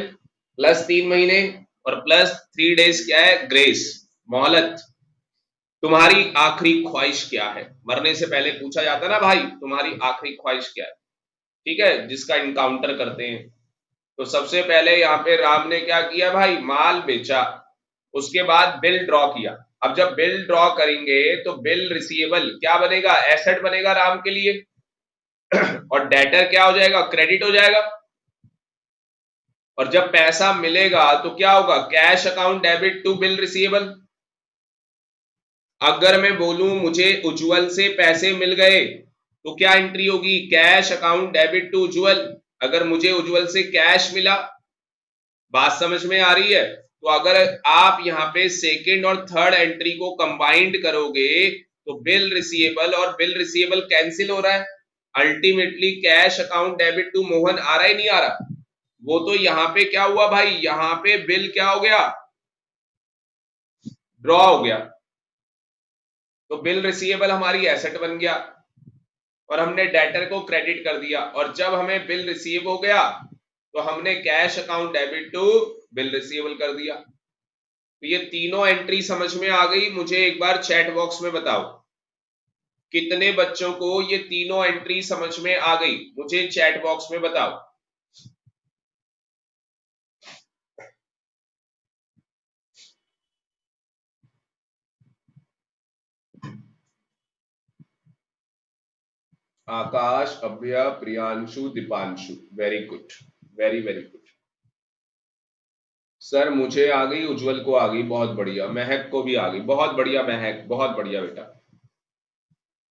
प्लस 3 महीने और प्लस 3 डेज क्या है? ग्रेस, मोहलत। तुम्हारी आखिरी ख्वाहिश क्या है? मरने से पहले पूछा जाता ना भाई, तुम्हारी आखिरी ख्वाहिश क्या है? ठीक है, जिसका इनकाउंटर करते हैं। तो सबसे पहले यहाँ पे राम ने क्या किया भाई? माल बेचा, उसके बाद बिल ड्रॉ किया। अब जब बिल ड्रॉ करेंगे तो बिल रिसीवेबल क्या बनेगा? एसेट बनेगा राम के लिए। और डेटर क्या हो जाएगा? क्रेडिट हो जाएगा। और जब पैसा मिलेगा तो क्या होगा? Cash account debit to bill receivable. अगर मैं बोलूं मुझे उज्जवल से पैसे मिल गए तो क्या एंट्री होगी? कैश अकाउंट डेबिट टू उज्जवल। अगर मुझे उज्जवल से कैश मिला, बात समझ में आ रही है? तो अगर आप यहाँ पे सेकेंड और थर्ड एंट्री को कंबाइंड करोगे तो बिल रिसीवेबल और बिल रिसीवेबल कैंसिल हो रहा है। Ultimately cash account debit to Mohan आ रहा ही नहीं आ रहा? वो तो यहाँ पे क्या हुआ भाई? यहाँ पे बिल क्या हो गया? ड्रॉ हो गया। तो बिल रिसीवेबल हमारी एसेट बन गया और हमने डेटर को क्रेडिट कर दिया, और जब हमें बिल रिसीव हो गया तो हमने cash account debit to bill receivable कर दिया। तो ये तीनों एंट्री समझ में आ गई? मुझे एक बार चैट बॉक्स में बताओ कितने बच्चों को ये तीनों एंट्री समझ में आ गई, मुझे चैट बॉक्स में बताओ। Akash, Abhya, Priyanshu, Deepanshu, very good, very very good. Sir मुझे आ गई, उज्जवल को आ गई, बहुत बढ़िया, महक को भी आ गई, बहुत बढ़िया महक, बहुत बढ़िया बेटा।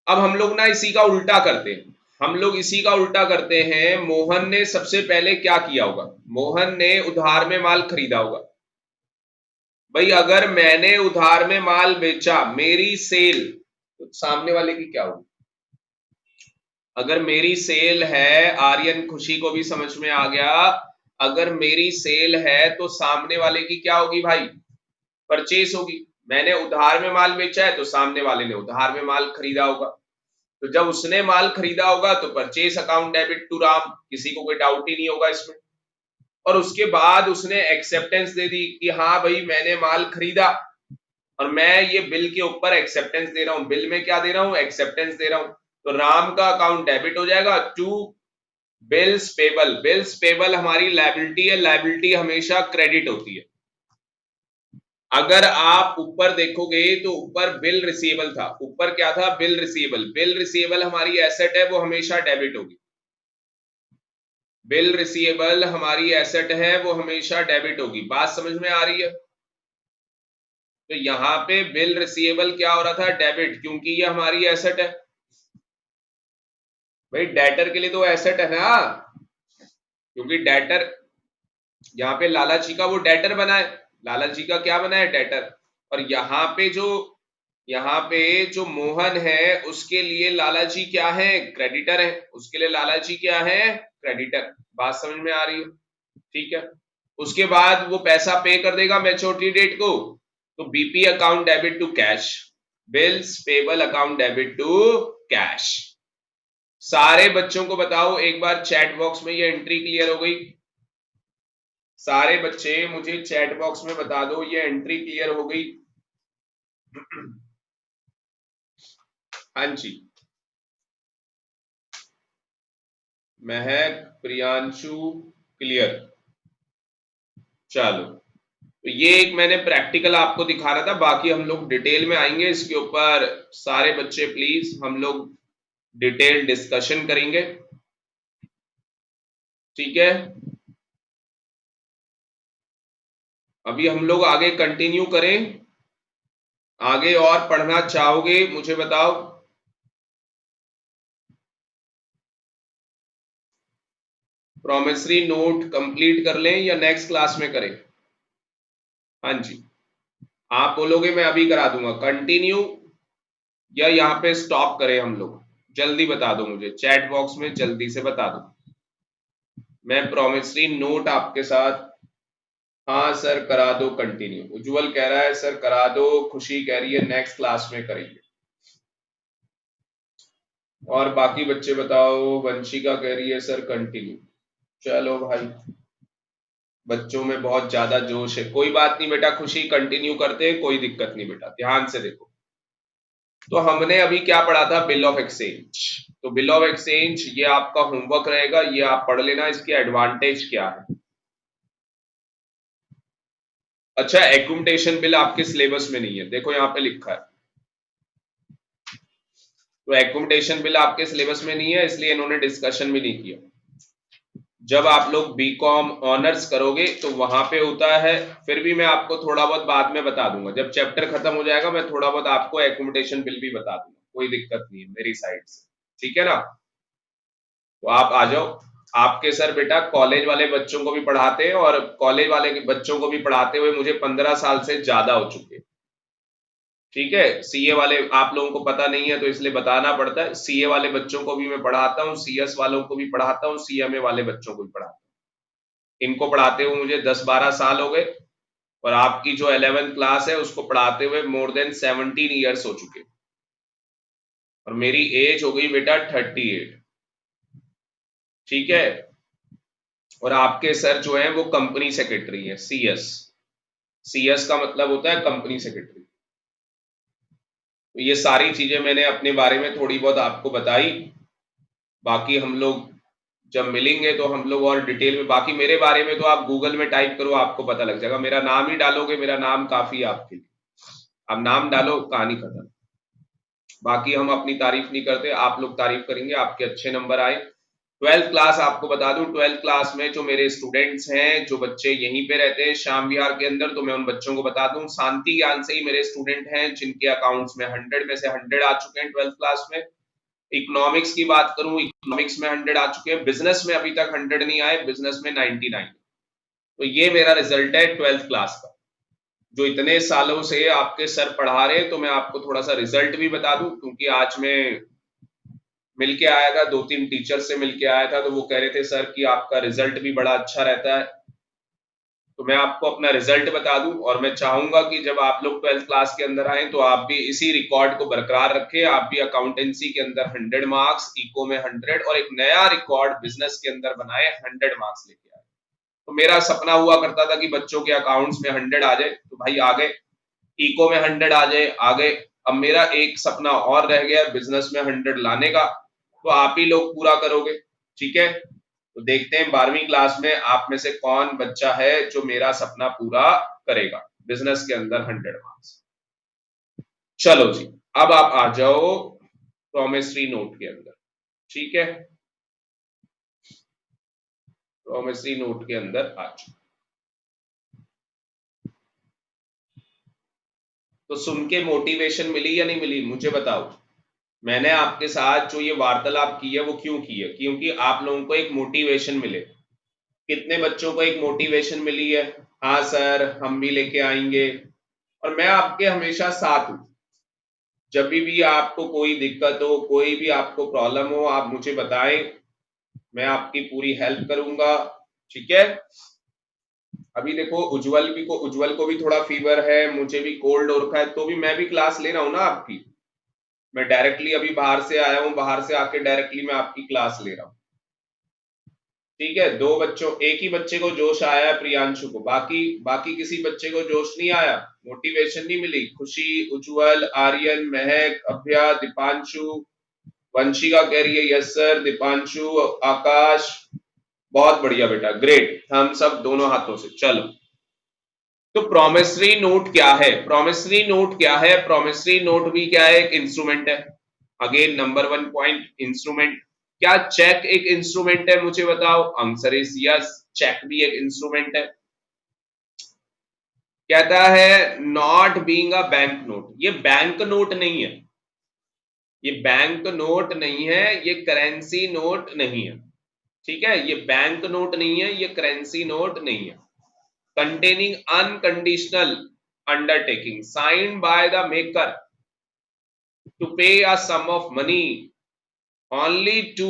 अब हम लोग ना इसी का उल्टा करते हैं, हम लोग इसी का उल्टा करते हैं। मोहन ने सबसे पहले क्या किया होगा? मोहन ने उधार में माल खरीदा होगा। भाई अगर मैंने उधार में माल बेचा, मेरी सेल, तो सामने वाले की क्या होगी? अगर मेरी सेल है, आर्यन खुशी को भी समझ में आ गया, अगर मेरी सेल है तो सामने वाले की क्या होगी भाई? परचेस होगी। मैंने उधार में माल बेचा है तो सामने वाले ने उधार में माल खरीदा होगा, तो जब उसने माल खरीदा होगा तो purchase account debit to Ram, किसी को कोई डाउट ही नहीं होगा इसमें। और उसके बाद उसने एक्सेप्टेंस दे दी कि हाँ भाई मैंने माल खरीदा, और मैं ये बिल के ऊपर एक्सेप्टेंस दे रहा हूं, बिल में क्या दे रहा हूं? एक्सेप्टेंस दे रहा हूं। तो राम का अकाउंट डेबिट हो जाएगा to bills payable. Bills payable हमारी लायबिलिटी है, लायबिलिटी हमेशा क्रेडिट होती है। अगर आप ऊपर देखोगे तो ऊपर बिल रिसीवेबल था, ऊपर क्या था? Bill receivable. बिल रिसीवेबल हमारी एसेट है, वो हमेशा डेबिट होगी। बिल रिसीवेबल हमारी एसेट है, वो हमेशा डेबिट होगी। बात समझ में आ रही है? तो यहां पे बिल रिसीवेबल क्या हो रहा था? डेबिट, क्योंकि ये हमारी एसेट है। भाई डेटर के लिए तो एसेट है ना, क्योंकि डेटर यहाँ पे लाला जी का वो डेटर बना है, लाला जी का क्या बना है? डेटर। और यहाँ पे जो मोहन है उसके लिए लाला जी क्या है? क्रेडिटर है, उसके लिए लाला जी क्या है? क्रेडिटर। बात समझ में आ रही है? ठीक है। उसके बाद वो पैसा पे कर देगा मैच्योरिटी डेट को, तो BP account debit to cash, bills payable account debit to cash. सारे बच्चों को बताओ एक बार चैट बॉक्स में ये एंट्री क्लियर हो गई? सारे बच्चे मुझे चैट बॉक्स में बता दो ये एंट्री क्लियर हो गई? हाँ जी, महक, प्रियांशु, क्लियर। चलो, तो ये एक मैंने प्रैक्टिकल आपको दिखा रहा था, बाकी हम लोग डिटेल में आएंगे इसके ऊपर। सारे बच्चे प्लीज हम लोग डिटेल डिस्कशन करेंगे, ठीक है? अभी हम लोग आगे कंटिन्यू करें, आगे और पढ़ना चाहोगे मुझे बताओ। प्रोमिसरी नोट कंप्लीट कर लें या नेक्स्ट क्लास में करें? हाँ जी, आप बोलोगे मैं अभी करा दूंगा, कंटिन्यू या यहाँ पे स्टॉप करें हम लोग? जल्दी बता दो मुझे चैट बॉक्स में, जल्दी से बता दो। मैं प्रोमिसरी नोट आपके साथ, हाँ सर करा दो कंटिन्यू। उज्जवल कह रहा है सर करा दो, खुशी कह रही है नेक्स्ट क्लास में करेंगे। और बाकी बच्चे बताओ, वंशिका कह रही है सर कंटिन्यू। चलो भाई, बच्चों में बहुत ज्यादा जोश है, कोई बात नहीं बेटा, खुशी कंटिन्यू करते हैं, कोई दिक्कत नहीं बेटा, ध्यान से देखो। तो हमने अभी क्या पढ़ा था? Bill of exchange. तो बिल ऑफ एक्सचेंज ये आपका होमवर्क रहेगा, ये आप पढ़ लेना, इसके एडवांटेज क्या है। अच्छा, एक्यूमटेशन बिल आपके सिलेबस में नहीं है, देखो यहाँ पे लिखा है, तो एक्यूमटेशन बिल आपके सिलेबस में नहीं है, इसलिए इन्होंने डिस्कशन भी नहीं किया। जब आप लोग बीकॉम ऑनर्स करोगे तो वहां पे होता है, फिर भी मैं आपको थोड़ा बहुत बाद में बता दूंगा, जब चैप्टर खत्म हो जाएगा मैं थोड़ा बहुत आपको एक्यूमटेशन बिल भी बता दूंगा, कोई दिक्कत नहीं है मेरी साइड से, ठीक है ना? तो आप आ जाओ। आपके सर बेटा कॉलेज वाले बच्चों को भी पढ़ाते हैं, और कॉलेज वाले बच्चों को भी पढ़ाते हुए मुझे 15 साल से ज्यादा हो चुके हैं, ठीक है? सीए वाले आप लोगों को पता नहीं है तो इसलिए बताना पड़ता है, सीए वाले बच्चों को भी मैं पढ़ाता हूँ, सीएस वालों को भी पढ़ाता हूँ, सीएमए वाले बच्चों को भी पढ़ाता हूँ। इनको पढ़ाते हुए मुझे 10-12 साल हो गए, और आपकी जो 11th क्लास है उसको पढ़ाते हुए मोर देन 17 ईयर्स हो चुके। और मेरी एज हो गई बेटा 38। ठीक है। और आपके सर जो है वो कंपनी सेक्रेटरी है, सीएस। सीएस का मतलब होता है कंपनी सेक्रेटरी। तो ये सारी चीजें मैंने अपने बारे में थोड़ी बहुत आपको बताई। बाकी हम लोग जब मिलेंगे तो हम लोग और डिटेल में, बाकी मेरे बारे में तो आप गूगल में टाइप करो, आपको पता लग जाएगा। मेरा नाम ही डालोगे, मेरा नाम काफी है आपके लिए। आप नाम डालो, कहानी खत्म। बाकी हम अपनी तारीफ नहीं करते, आप लोग तारीफ करेंगे, आपके अच्छे नंबर आए। 12th क्लास आपको बता दूं, 12th क्लास में जो मेरे स्टूडेंट्स हैं, जो बच्चे यहीं पे रहते हैं श्याम विहार के अंदर, तो मैं उन बच्चों को बता दूं, शांति ज्ञान से ही मेरे स्टूडेंट हैं जिनके अकाउंट्स में 100 में से 100 आ चुके हैं 12th क्लास में। इकोनॉमिक्स की बात करूं, इकोनॉमिक्स में 100 आ चुके हैं। बिजनेस में अभी तक 100 नहीं आए, बिजनेस में 99। तो ये मेरा रिजल्ट है 12th क्लास का। जो इतने सालों से आपके सर पढ़ा रहे हैं, तो मैं आपको थोड़ा सा रिजल्ट भी बता दूं, क्योंकि आज मैं मिलके आया था, 2-3 टीचर से मिलके आया था, तो वो कह रहे थे सर कि आपका रिजल्ट भी बड़ा अच्छा रहता है। तो मैं आपको अपना रिजल्ट बता दूं, और मैं चाहूंगा कि जब आप लोग 12th क्लास के अंदर आए तो आप भी इसी रिकॉर्ड को बरकरार रखें। आप भी अकाउंटेंसी के अंदर 100 मार्क्स, इको में 100, और एक नया रिकॉर्ड बिजनेस के अंदर बनाए, 100 मार्क्स लेके आए। तो मेरा सपना हुआ करता था कि बच्चों के अकाउंट्स में 100 आ जाए, तो भाई आ गए। इको में 100 आ जाए, आ गए। अब मेरा एक सपना और रह गया बिजनेस में 100 लाने का, तो आप ही लोग पूरा करोगे। ठीक है। तो देखते हैं 12वीं क्लास में आप में से कौन बच्चा है जो मेरा सपना पूरा करेगा, बिजनेस के अंदर 100 मार्क्स। चलो जी, अब आप आ जाओ प्रोमिसरी नोट के अंदर। ठीक है, प्रोमिसरी नोट के अंदर आ जाओ। तो सुन के मोटिवेशन मिली या नहीं मिली, मुझे बताओ। मैंने आपके साथ जो ये वार्तालाप की है वो क्यों की है? क्योंकि आप लोगों को एक मोटिवेशन मिले। कितने बच्चों को एक मोटिवेशन मिली है? हाँ सर, हम भी लेके आएंगे। और मैं आपके हमेशा साथ हूं। जब भी आपको कोई दिक्कत हो, कोई भी आपको प्रॉब्लम हो, आप मुझे बताएं, मैं आपकी पूरी हेल्प करूंगा। ठीक है। अभी देखो उज्जवल को भी थोड़ा फीवर है, मुझे भी कोल्ड हो रखा है, तो भी मैं भी क्लास ले रहा हूं ना आपकी। मैं डायरेक्टली अभी बाहर से आया हूं, बाहर से आके डायरेक्टली मैं आपकी क्लास ले रहा हूं। ठीक है। दो बच्चों, एक ही बच्चे को जोश आया है, प्रियांशु को, बाकी बाकी किसी बच्चे को जोश नहीं आया, मोटिवेशन नहीं मिली। खुशी, उज्जवल, आर्यन, महक, अभ्या, दीपांशु, वंशिका कह रही है यस सर, दीपांशु, आकाश, बहुत बढ़िया बेटा, ग्रेट, हम सब दोनों हाथों से। चलो, तो प्रोमिसरी नोट क्या है? प्रोमिसरी नोट क्या है? प्रोमिसरी नोट भी क्या है? एक इंस्ट्रूमेंट है। Again number 1 point, instrument. क्या चेक एक इंस्ट्रूमेंट है? मुझे बताओ। आंसर इज यस, चेक भी एक इंस्ट्रूमेंट है। कहता है not being a bank note, ये बैंक नोट नहीं है, ये बैंक नोट नहीं है, ये करेंसी नोट नहीं है। ठीक है, ये बैंक नोट नहीं है, ये करेंसी नोट नहीं है। Containing unconditional undertaking signed by the maker to pay a sum of money only to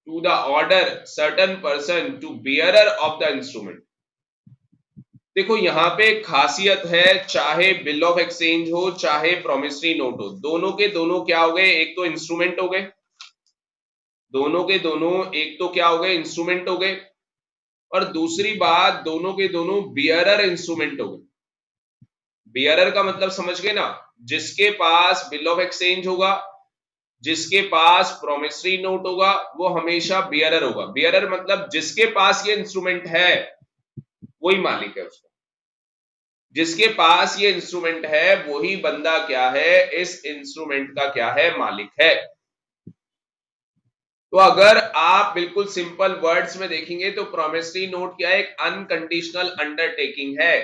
the order certain person to bearer of the instrument। देखो यहां पे खासियत है, चाहे बिल ऑफ एक्सचेंज हो चाहे प्रोमिसरी नोट हो, दोनों के दोनों क्या हो गए? एक तो इंस्ट्रूमेंट हो गए, दोनों के दोनों एक तो क्या हो गए? इंस्ट्रूमेंट हो गए। और दूसरी बात, दोनों के दोनों बियरर इंस्ट्रूमेंट हो गए। बियरर का मतलब समझ गए ना? जिसके पास बिल ऑफ एक्सचेंज होगा, जिसके पास प्रोमिसरी नोट होगा, वो हमेशा बियरर होगा। बियरर मतलब जिसके पास ये इंस्ट्रूमेंट है वही मालिक है उसका। जिसके पास ये इंस्ट्रूमेंट है वही बंदा क्या है? इस इंस्ट्रूमेंट का क्या है? मालिक है। तो अगर आप बिल्कुल सिंपल वर्ड्स में देखेंगे तो प्रोमिसरी नोट क्या है? एक अनकंडीशनल अंडरटेकिंग है।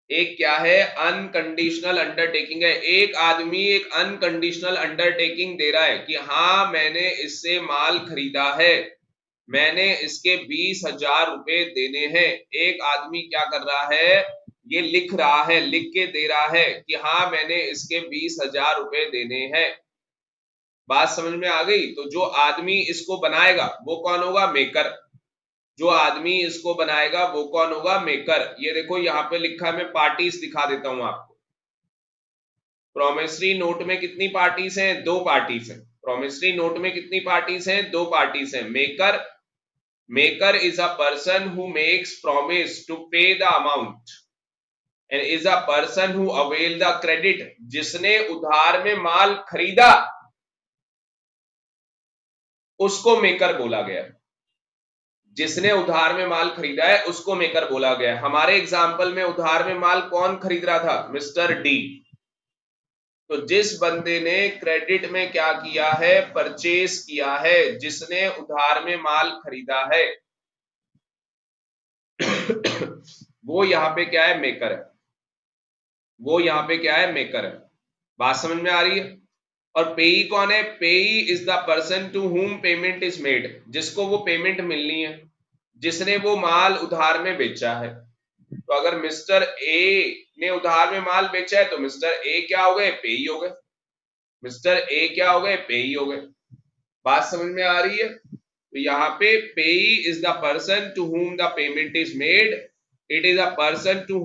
एक क्या है? अनकंडीशनल अंडरटेकिंग है। एक आदमी एक अनकंडीशनल अंडरटेकिंग दे रहा है कि हाँ मैंने इससे माल खरीदा है, मैंने इसके 20,000 रुपए देने हैं। एक आदमी क्या कर रहा है? ये लिख रहा है, लिख के दे रहा है कि हाँ मैंने इसके 20,000 रुपए देने हैं। बात समझ में आ गई? तो जो आदमी इसको बनाएगा वो कौन होगा? मेकर। जो आदमी इसको बनाएगा वो कौन होगा? मेकर। ये देखो यहाँ पे लिखा है, मैं पार्टीज दिखा देता हूं आपको। प्रोमिसरी नोट में कितनी पार्टीज हैं? दो पार्टीज हैं। प्रोमिसरी नोट में कितनी पार्टीज हैं? दो पार्टीज हैं। Maker is a person who makes promise to pay the amount and is a person who avail the credit. जिसने उधार में माल खरीदा उसको मेकर बोला गया। जिसने उधार में माल खरीदा है उसको मेकर बोला गया। हमारे एग्जाम्पल में उधार में माल कौन खरीद रहा था? Mister D. तो जिस बंदे ने क्रेडिट में क्या किया है? परचेस किया है, जिसने उधार में माल खरीदा है वो यहां पे क्या है? मेकर है। वो यहां पे क्या है? मेकर है। बात समझ में आ रही है? और पेई कौन है? Payee is the person to whom payment is made. जिसको वो पेमेंट मिलनी है, जिसने वो माल उधार में बेचा है। तो अगर मिस्टर ए ने उधार में माल बेचा है तो मिस्टर ए क्या हो गए? पेई हो गए। मिस्टर ए क्या हो गए? पेई हो गए। बात समझ में आ रही है? तो यहाँ पे payee is the person to whom the payment is made. It is a person to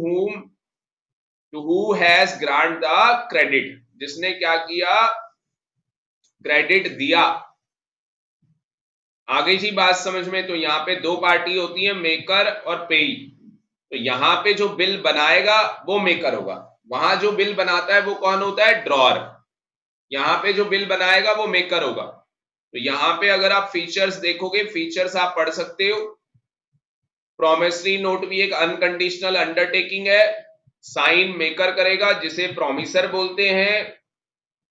who has grant the credit. जिसने क्या किया? क्रेडिट दिया। आ गई थी बात समझ में? तो यहाँ पे दो पार्टी होती है, मेकर और पेई। तो यहाँ पे जो बिल बनाएगा वो मेकर होगा। वहां जो बिल बनाता है वो कौन होता है? ड्रॉअर। यहाँ पे जो बिल बनाएगा वो मेकर होगा। तो यहाँ पे अगर आप फीचर्स देखोगे, फीचर्स आप पढ़ सकते हो। प्रोमिसरी नोट भी एक अनकंडीशनल अंडरटेकिंग है। साइन मेकर करेगा जिसे प्रोमिसर बोलते हैं।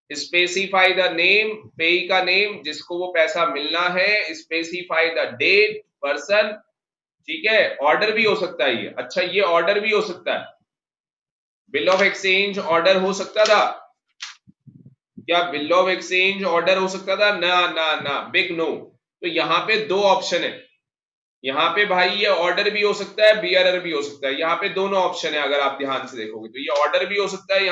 स्पेसिफाई द नेम, पेई का नेम जिसको वो पैसा मिलना है। Specify the date, person. ठीक है, ऑर्डर भी हो सकता है ये। अच्छा, ये ऑर्डर भी हो सकता है। बिल ऑफ एक्सचेंज ऑर्डर हो सकता था क्या? बिल ऑफ एक्सचेंज ऑर्डर हो सकता था? ना ना ना, बिग नो। तो यहाँ पे दो ऑप्शन है। यहाँ पे भाई ये ऑर्डर भी हो सकता है, बियरर भी हो सकता है। यहाँ पे दोनों ऑप्शन है। अगर आप ध्यान से देखोगे तो ये ऑर्डर भी हो सकता है,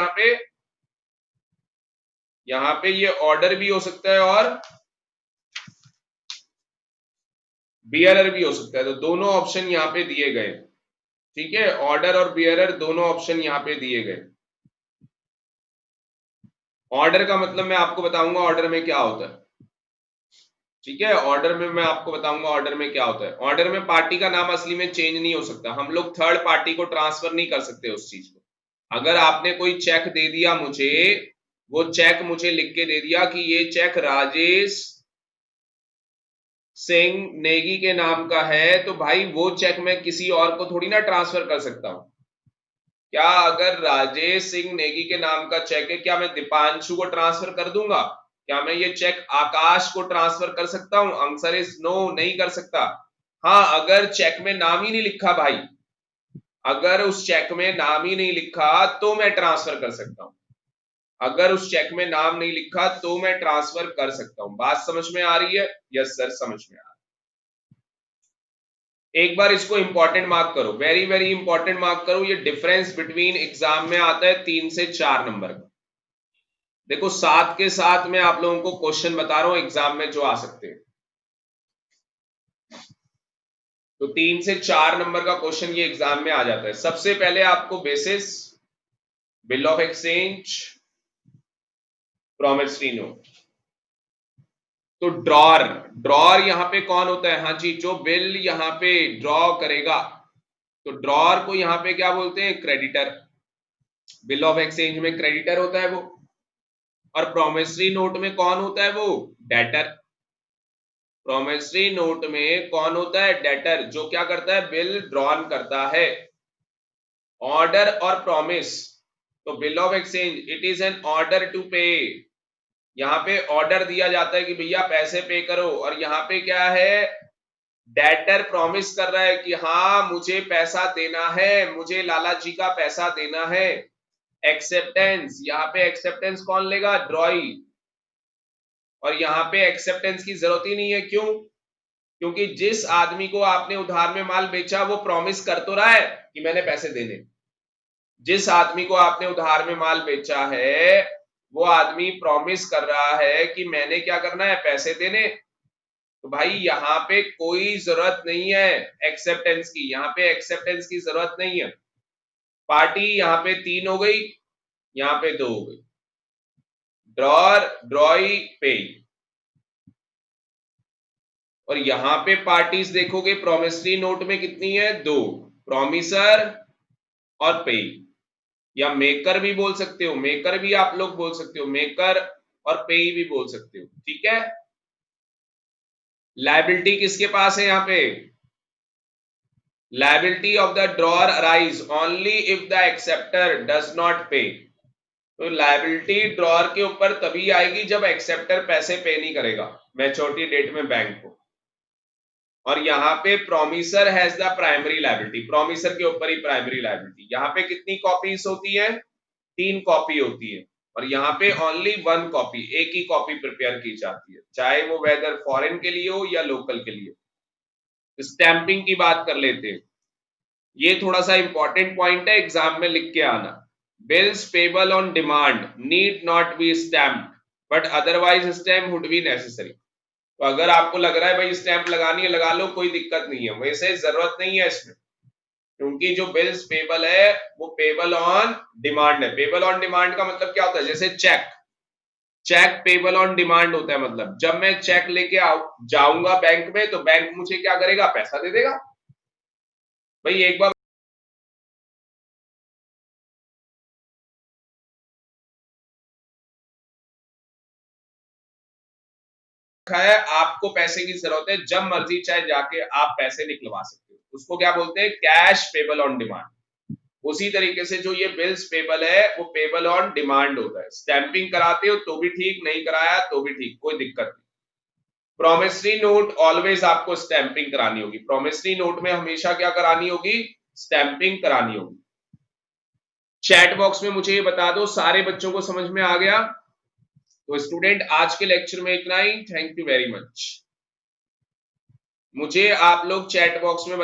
यहाँ पे ये ऑर्डर भी हो सकता है और बियरर भी हो सकता है। तो दोनों ऑप्शन यहाँ पे दिए गए। ठीक है, ऑर्डर और बियरर दोनों ऑप्शन यहाँ पे दिए गए। ऑर्डर का मतलब मैं आपको बताऊंगा ऑर्डर में क्या होता है। ठीक है, ऑर्डर में मैं आपको बताऊंगा ऑर्डर में क्या होता है। ऑर्डर में पार्टी का नाम असली में चेंज नहीं हो सकता। हम लोग थर्ड पार्टी को ट्रांसफर नहीं कर सकते उस चीज को। अगर आपने कोई चेक दे दिया मुझे, वो चेक मुझे लिख के दे दिया कि ये चेक राजेश सिंह नेगी के नाम का है, तो भाई वो चेक मैं किसी और को थोड़ी ना ट्रांसफर कर सकता हूं। क्या अगर राजेश सिंह नेगी के नाम का चेक है, क्या मैं दीपांशु को ट्रांसफर कर दूंगा? क्या मैं ये चेक आकाश को ट्रांसफर कर सकता हूं? आंसर इज नो, नहीं कर सकता। हाँ, अगर चेक में नाम ही नहीं लिखा भाई, अगर उस चेक में नाम ही नहीं लिखा तो मैं ट्रांसफर कर सकता हूं। अगर उस चेक में नाम नहीं लिखा तो मैं ट्रांसफर कर सकता हूं। बात समझ में आ रही है? यस सर, समझ में आ रही है। एक बार इसको इंपॉर्टेंट मार्क करो, वेरी वेरी इंपॉर्टेंट मार्क करो। ये डिफरेंस बिटवीन एग्जाम में आता है 3 से 4 नंबर का। देखो, साथ के साथ मैं आप लोगों को क्वेश्चन बता रहा हूं एग्जाम में जो आ सकते हैं। तो 3 से 4 नंबर का क्वेश्चन ये एग्जाम में आ जाता है। सबसे पहले आपको basis, bill of exchange, promissory note. तो ड्रॉर, ड्रॉर यहां पे कौन होता है? हाँ जी, जो बिल यहां पे ड्रॉ करेगा। तो ड्रॉर को यहां पे क्या बोलते हैं? क्रेडिटर। बिल ऑफ एक्सचेंज में क्रेडिटर होता है वो। और प्रोमिसरी नोट में कौन होता है? वो डेटर। प्रोमिसरी नोट में कौन होता है? डेटर, जो क्या करता है? बिल ड्रॉन करता है। ऑर्डर और प्रॉमिस। तो bill of exchange it is an order to pay. यहाँ पे ऑर्डर दिया जाता है कि भैया पैसे पे करो, और यहाँ पे क्या है? डेटर प्रॉमिस कर रहा है कि हाँ मुझे पैसा देना है, मुझे लाला जी का पैसा देना है। एक्सेप्टेंस, यहाँ पे एक्सेप्टेंस कौन लेगा? ड्रॉई। और यहाँ पे एक्सेप्टेंस की जरूरत ही नहीं है। क्यों? क्योंकि जिस आदमी को आपने उधार में माल बेचा वो प्रॉमिस कर तो रहा है कि मैंने पैसे देने। जिस आदमी को आपने उधार में माल बेचा है वो आदमी प्रॉमिस कर रहा है कि मैंने क्या करना है? पैसे देने। तो भाई यहाँ पे कोई जरूरत नहीं है एक्सेप्टेंस की। यहाँ पे एक्सेप्टेंस की जरूरत नहीं है। पार्टी यहाँ पे 3 हो गई, यहाँ पे 2 हो गई। ड्रॉर, ड्रॉई, पे। और यहां पे पार्टीज देखोगे प्रोमिसरी नोट में कितनी है, दो, प्रोमिसर और पे, या मेकर भी बोल सकते हो, मेकर भी आप लोग बोल सकते हो, मेकर और पे भी बोल सकते हो, ठीक है। लायबिलिटी किसके पास है यहां पे, liability of the drawer arise only if the acceptor does not पे। तो लायबिलिटी ड्रॉर के ऊपर तभी आएगी जब एक्सेप्टर पैसे पे नहीं करेगा मैच्योरिटी डेट में बैंक को। और यहाँ पे promisor has the primary liability, promisor के ऊपर ही प्राइमरी लायबिलिटी। यहाँ पे कितनी कॉपीज होती है, 3 कॉपी होती है, और यहाँ पे ओनली 1 कॉपी, एक ही कॉपी प्रिपेयर की जाती है, चाहे वो वेदर फॉरेन के लिए हो या लोकल के लिए। स्टैंपिंग की बात कर लेते हैं, ये थोड़ा सा इंपॉर्टेंट पॉइंट है, एग्जाम में लिख के आना। Bills payable on demand need not be stamped but otherwise stamp would be necessary. तो अगर आपको लग रहा है भाई स्टैंप लगानी है लगा लो, कोई दिक्कत नहीं है, वैसे जरूरत नहीं है इसमें, क्योंकि जो बिल्स पेबल है वो पेबल ऑन डिमांड है। पेबल ऑन डिमांड का मतलब क्या होता है, जैसे cheque, cheque payable on demand होता है, मतलब जब मैं चेक लेके जाऊंगा बैंक में तो बैंक मुझे क्या करेगा, पैसा दे देगा। भाई एक बार है, आपको पैसे की जरूरत है, जब मर्जी चाहे जाके आप पैसे निकलवा सकते हो, उसको क्या बोलते हैं, कैश पेबल ऑन डिमांड। उसी तरीके से जो ये बिल्स पेबल है वो पेबल ऑन डिमांड होता है, स्टैंपिंग कराते हो तो भी ठीक, नहीं कराया तो भी ठीक, कोई दिक्कत नहीं। प्रोमिसरी नोट ऑलवेज आपको स्टैंपिंग करानी होगी, प्रोमिसरी नोट में हमेशा क्या करानी होगी, स्टैंपिंग करानी होगी। चैट बॉक्स में मुझे ये बता दो सारे बच्चों को समझ में आ गया। तो स्टूडेंट आज के लेक्चर में इतना ही, थैंक यू वेरी मच। मुझे आप लोग चैट बॉक्स में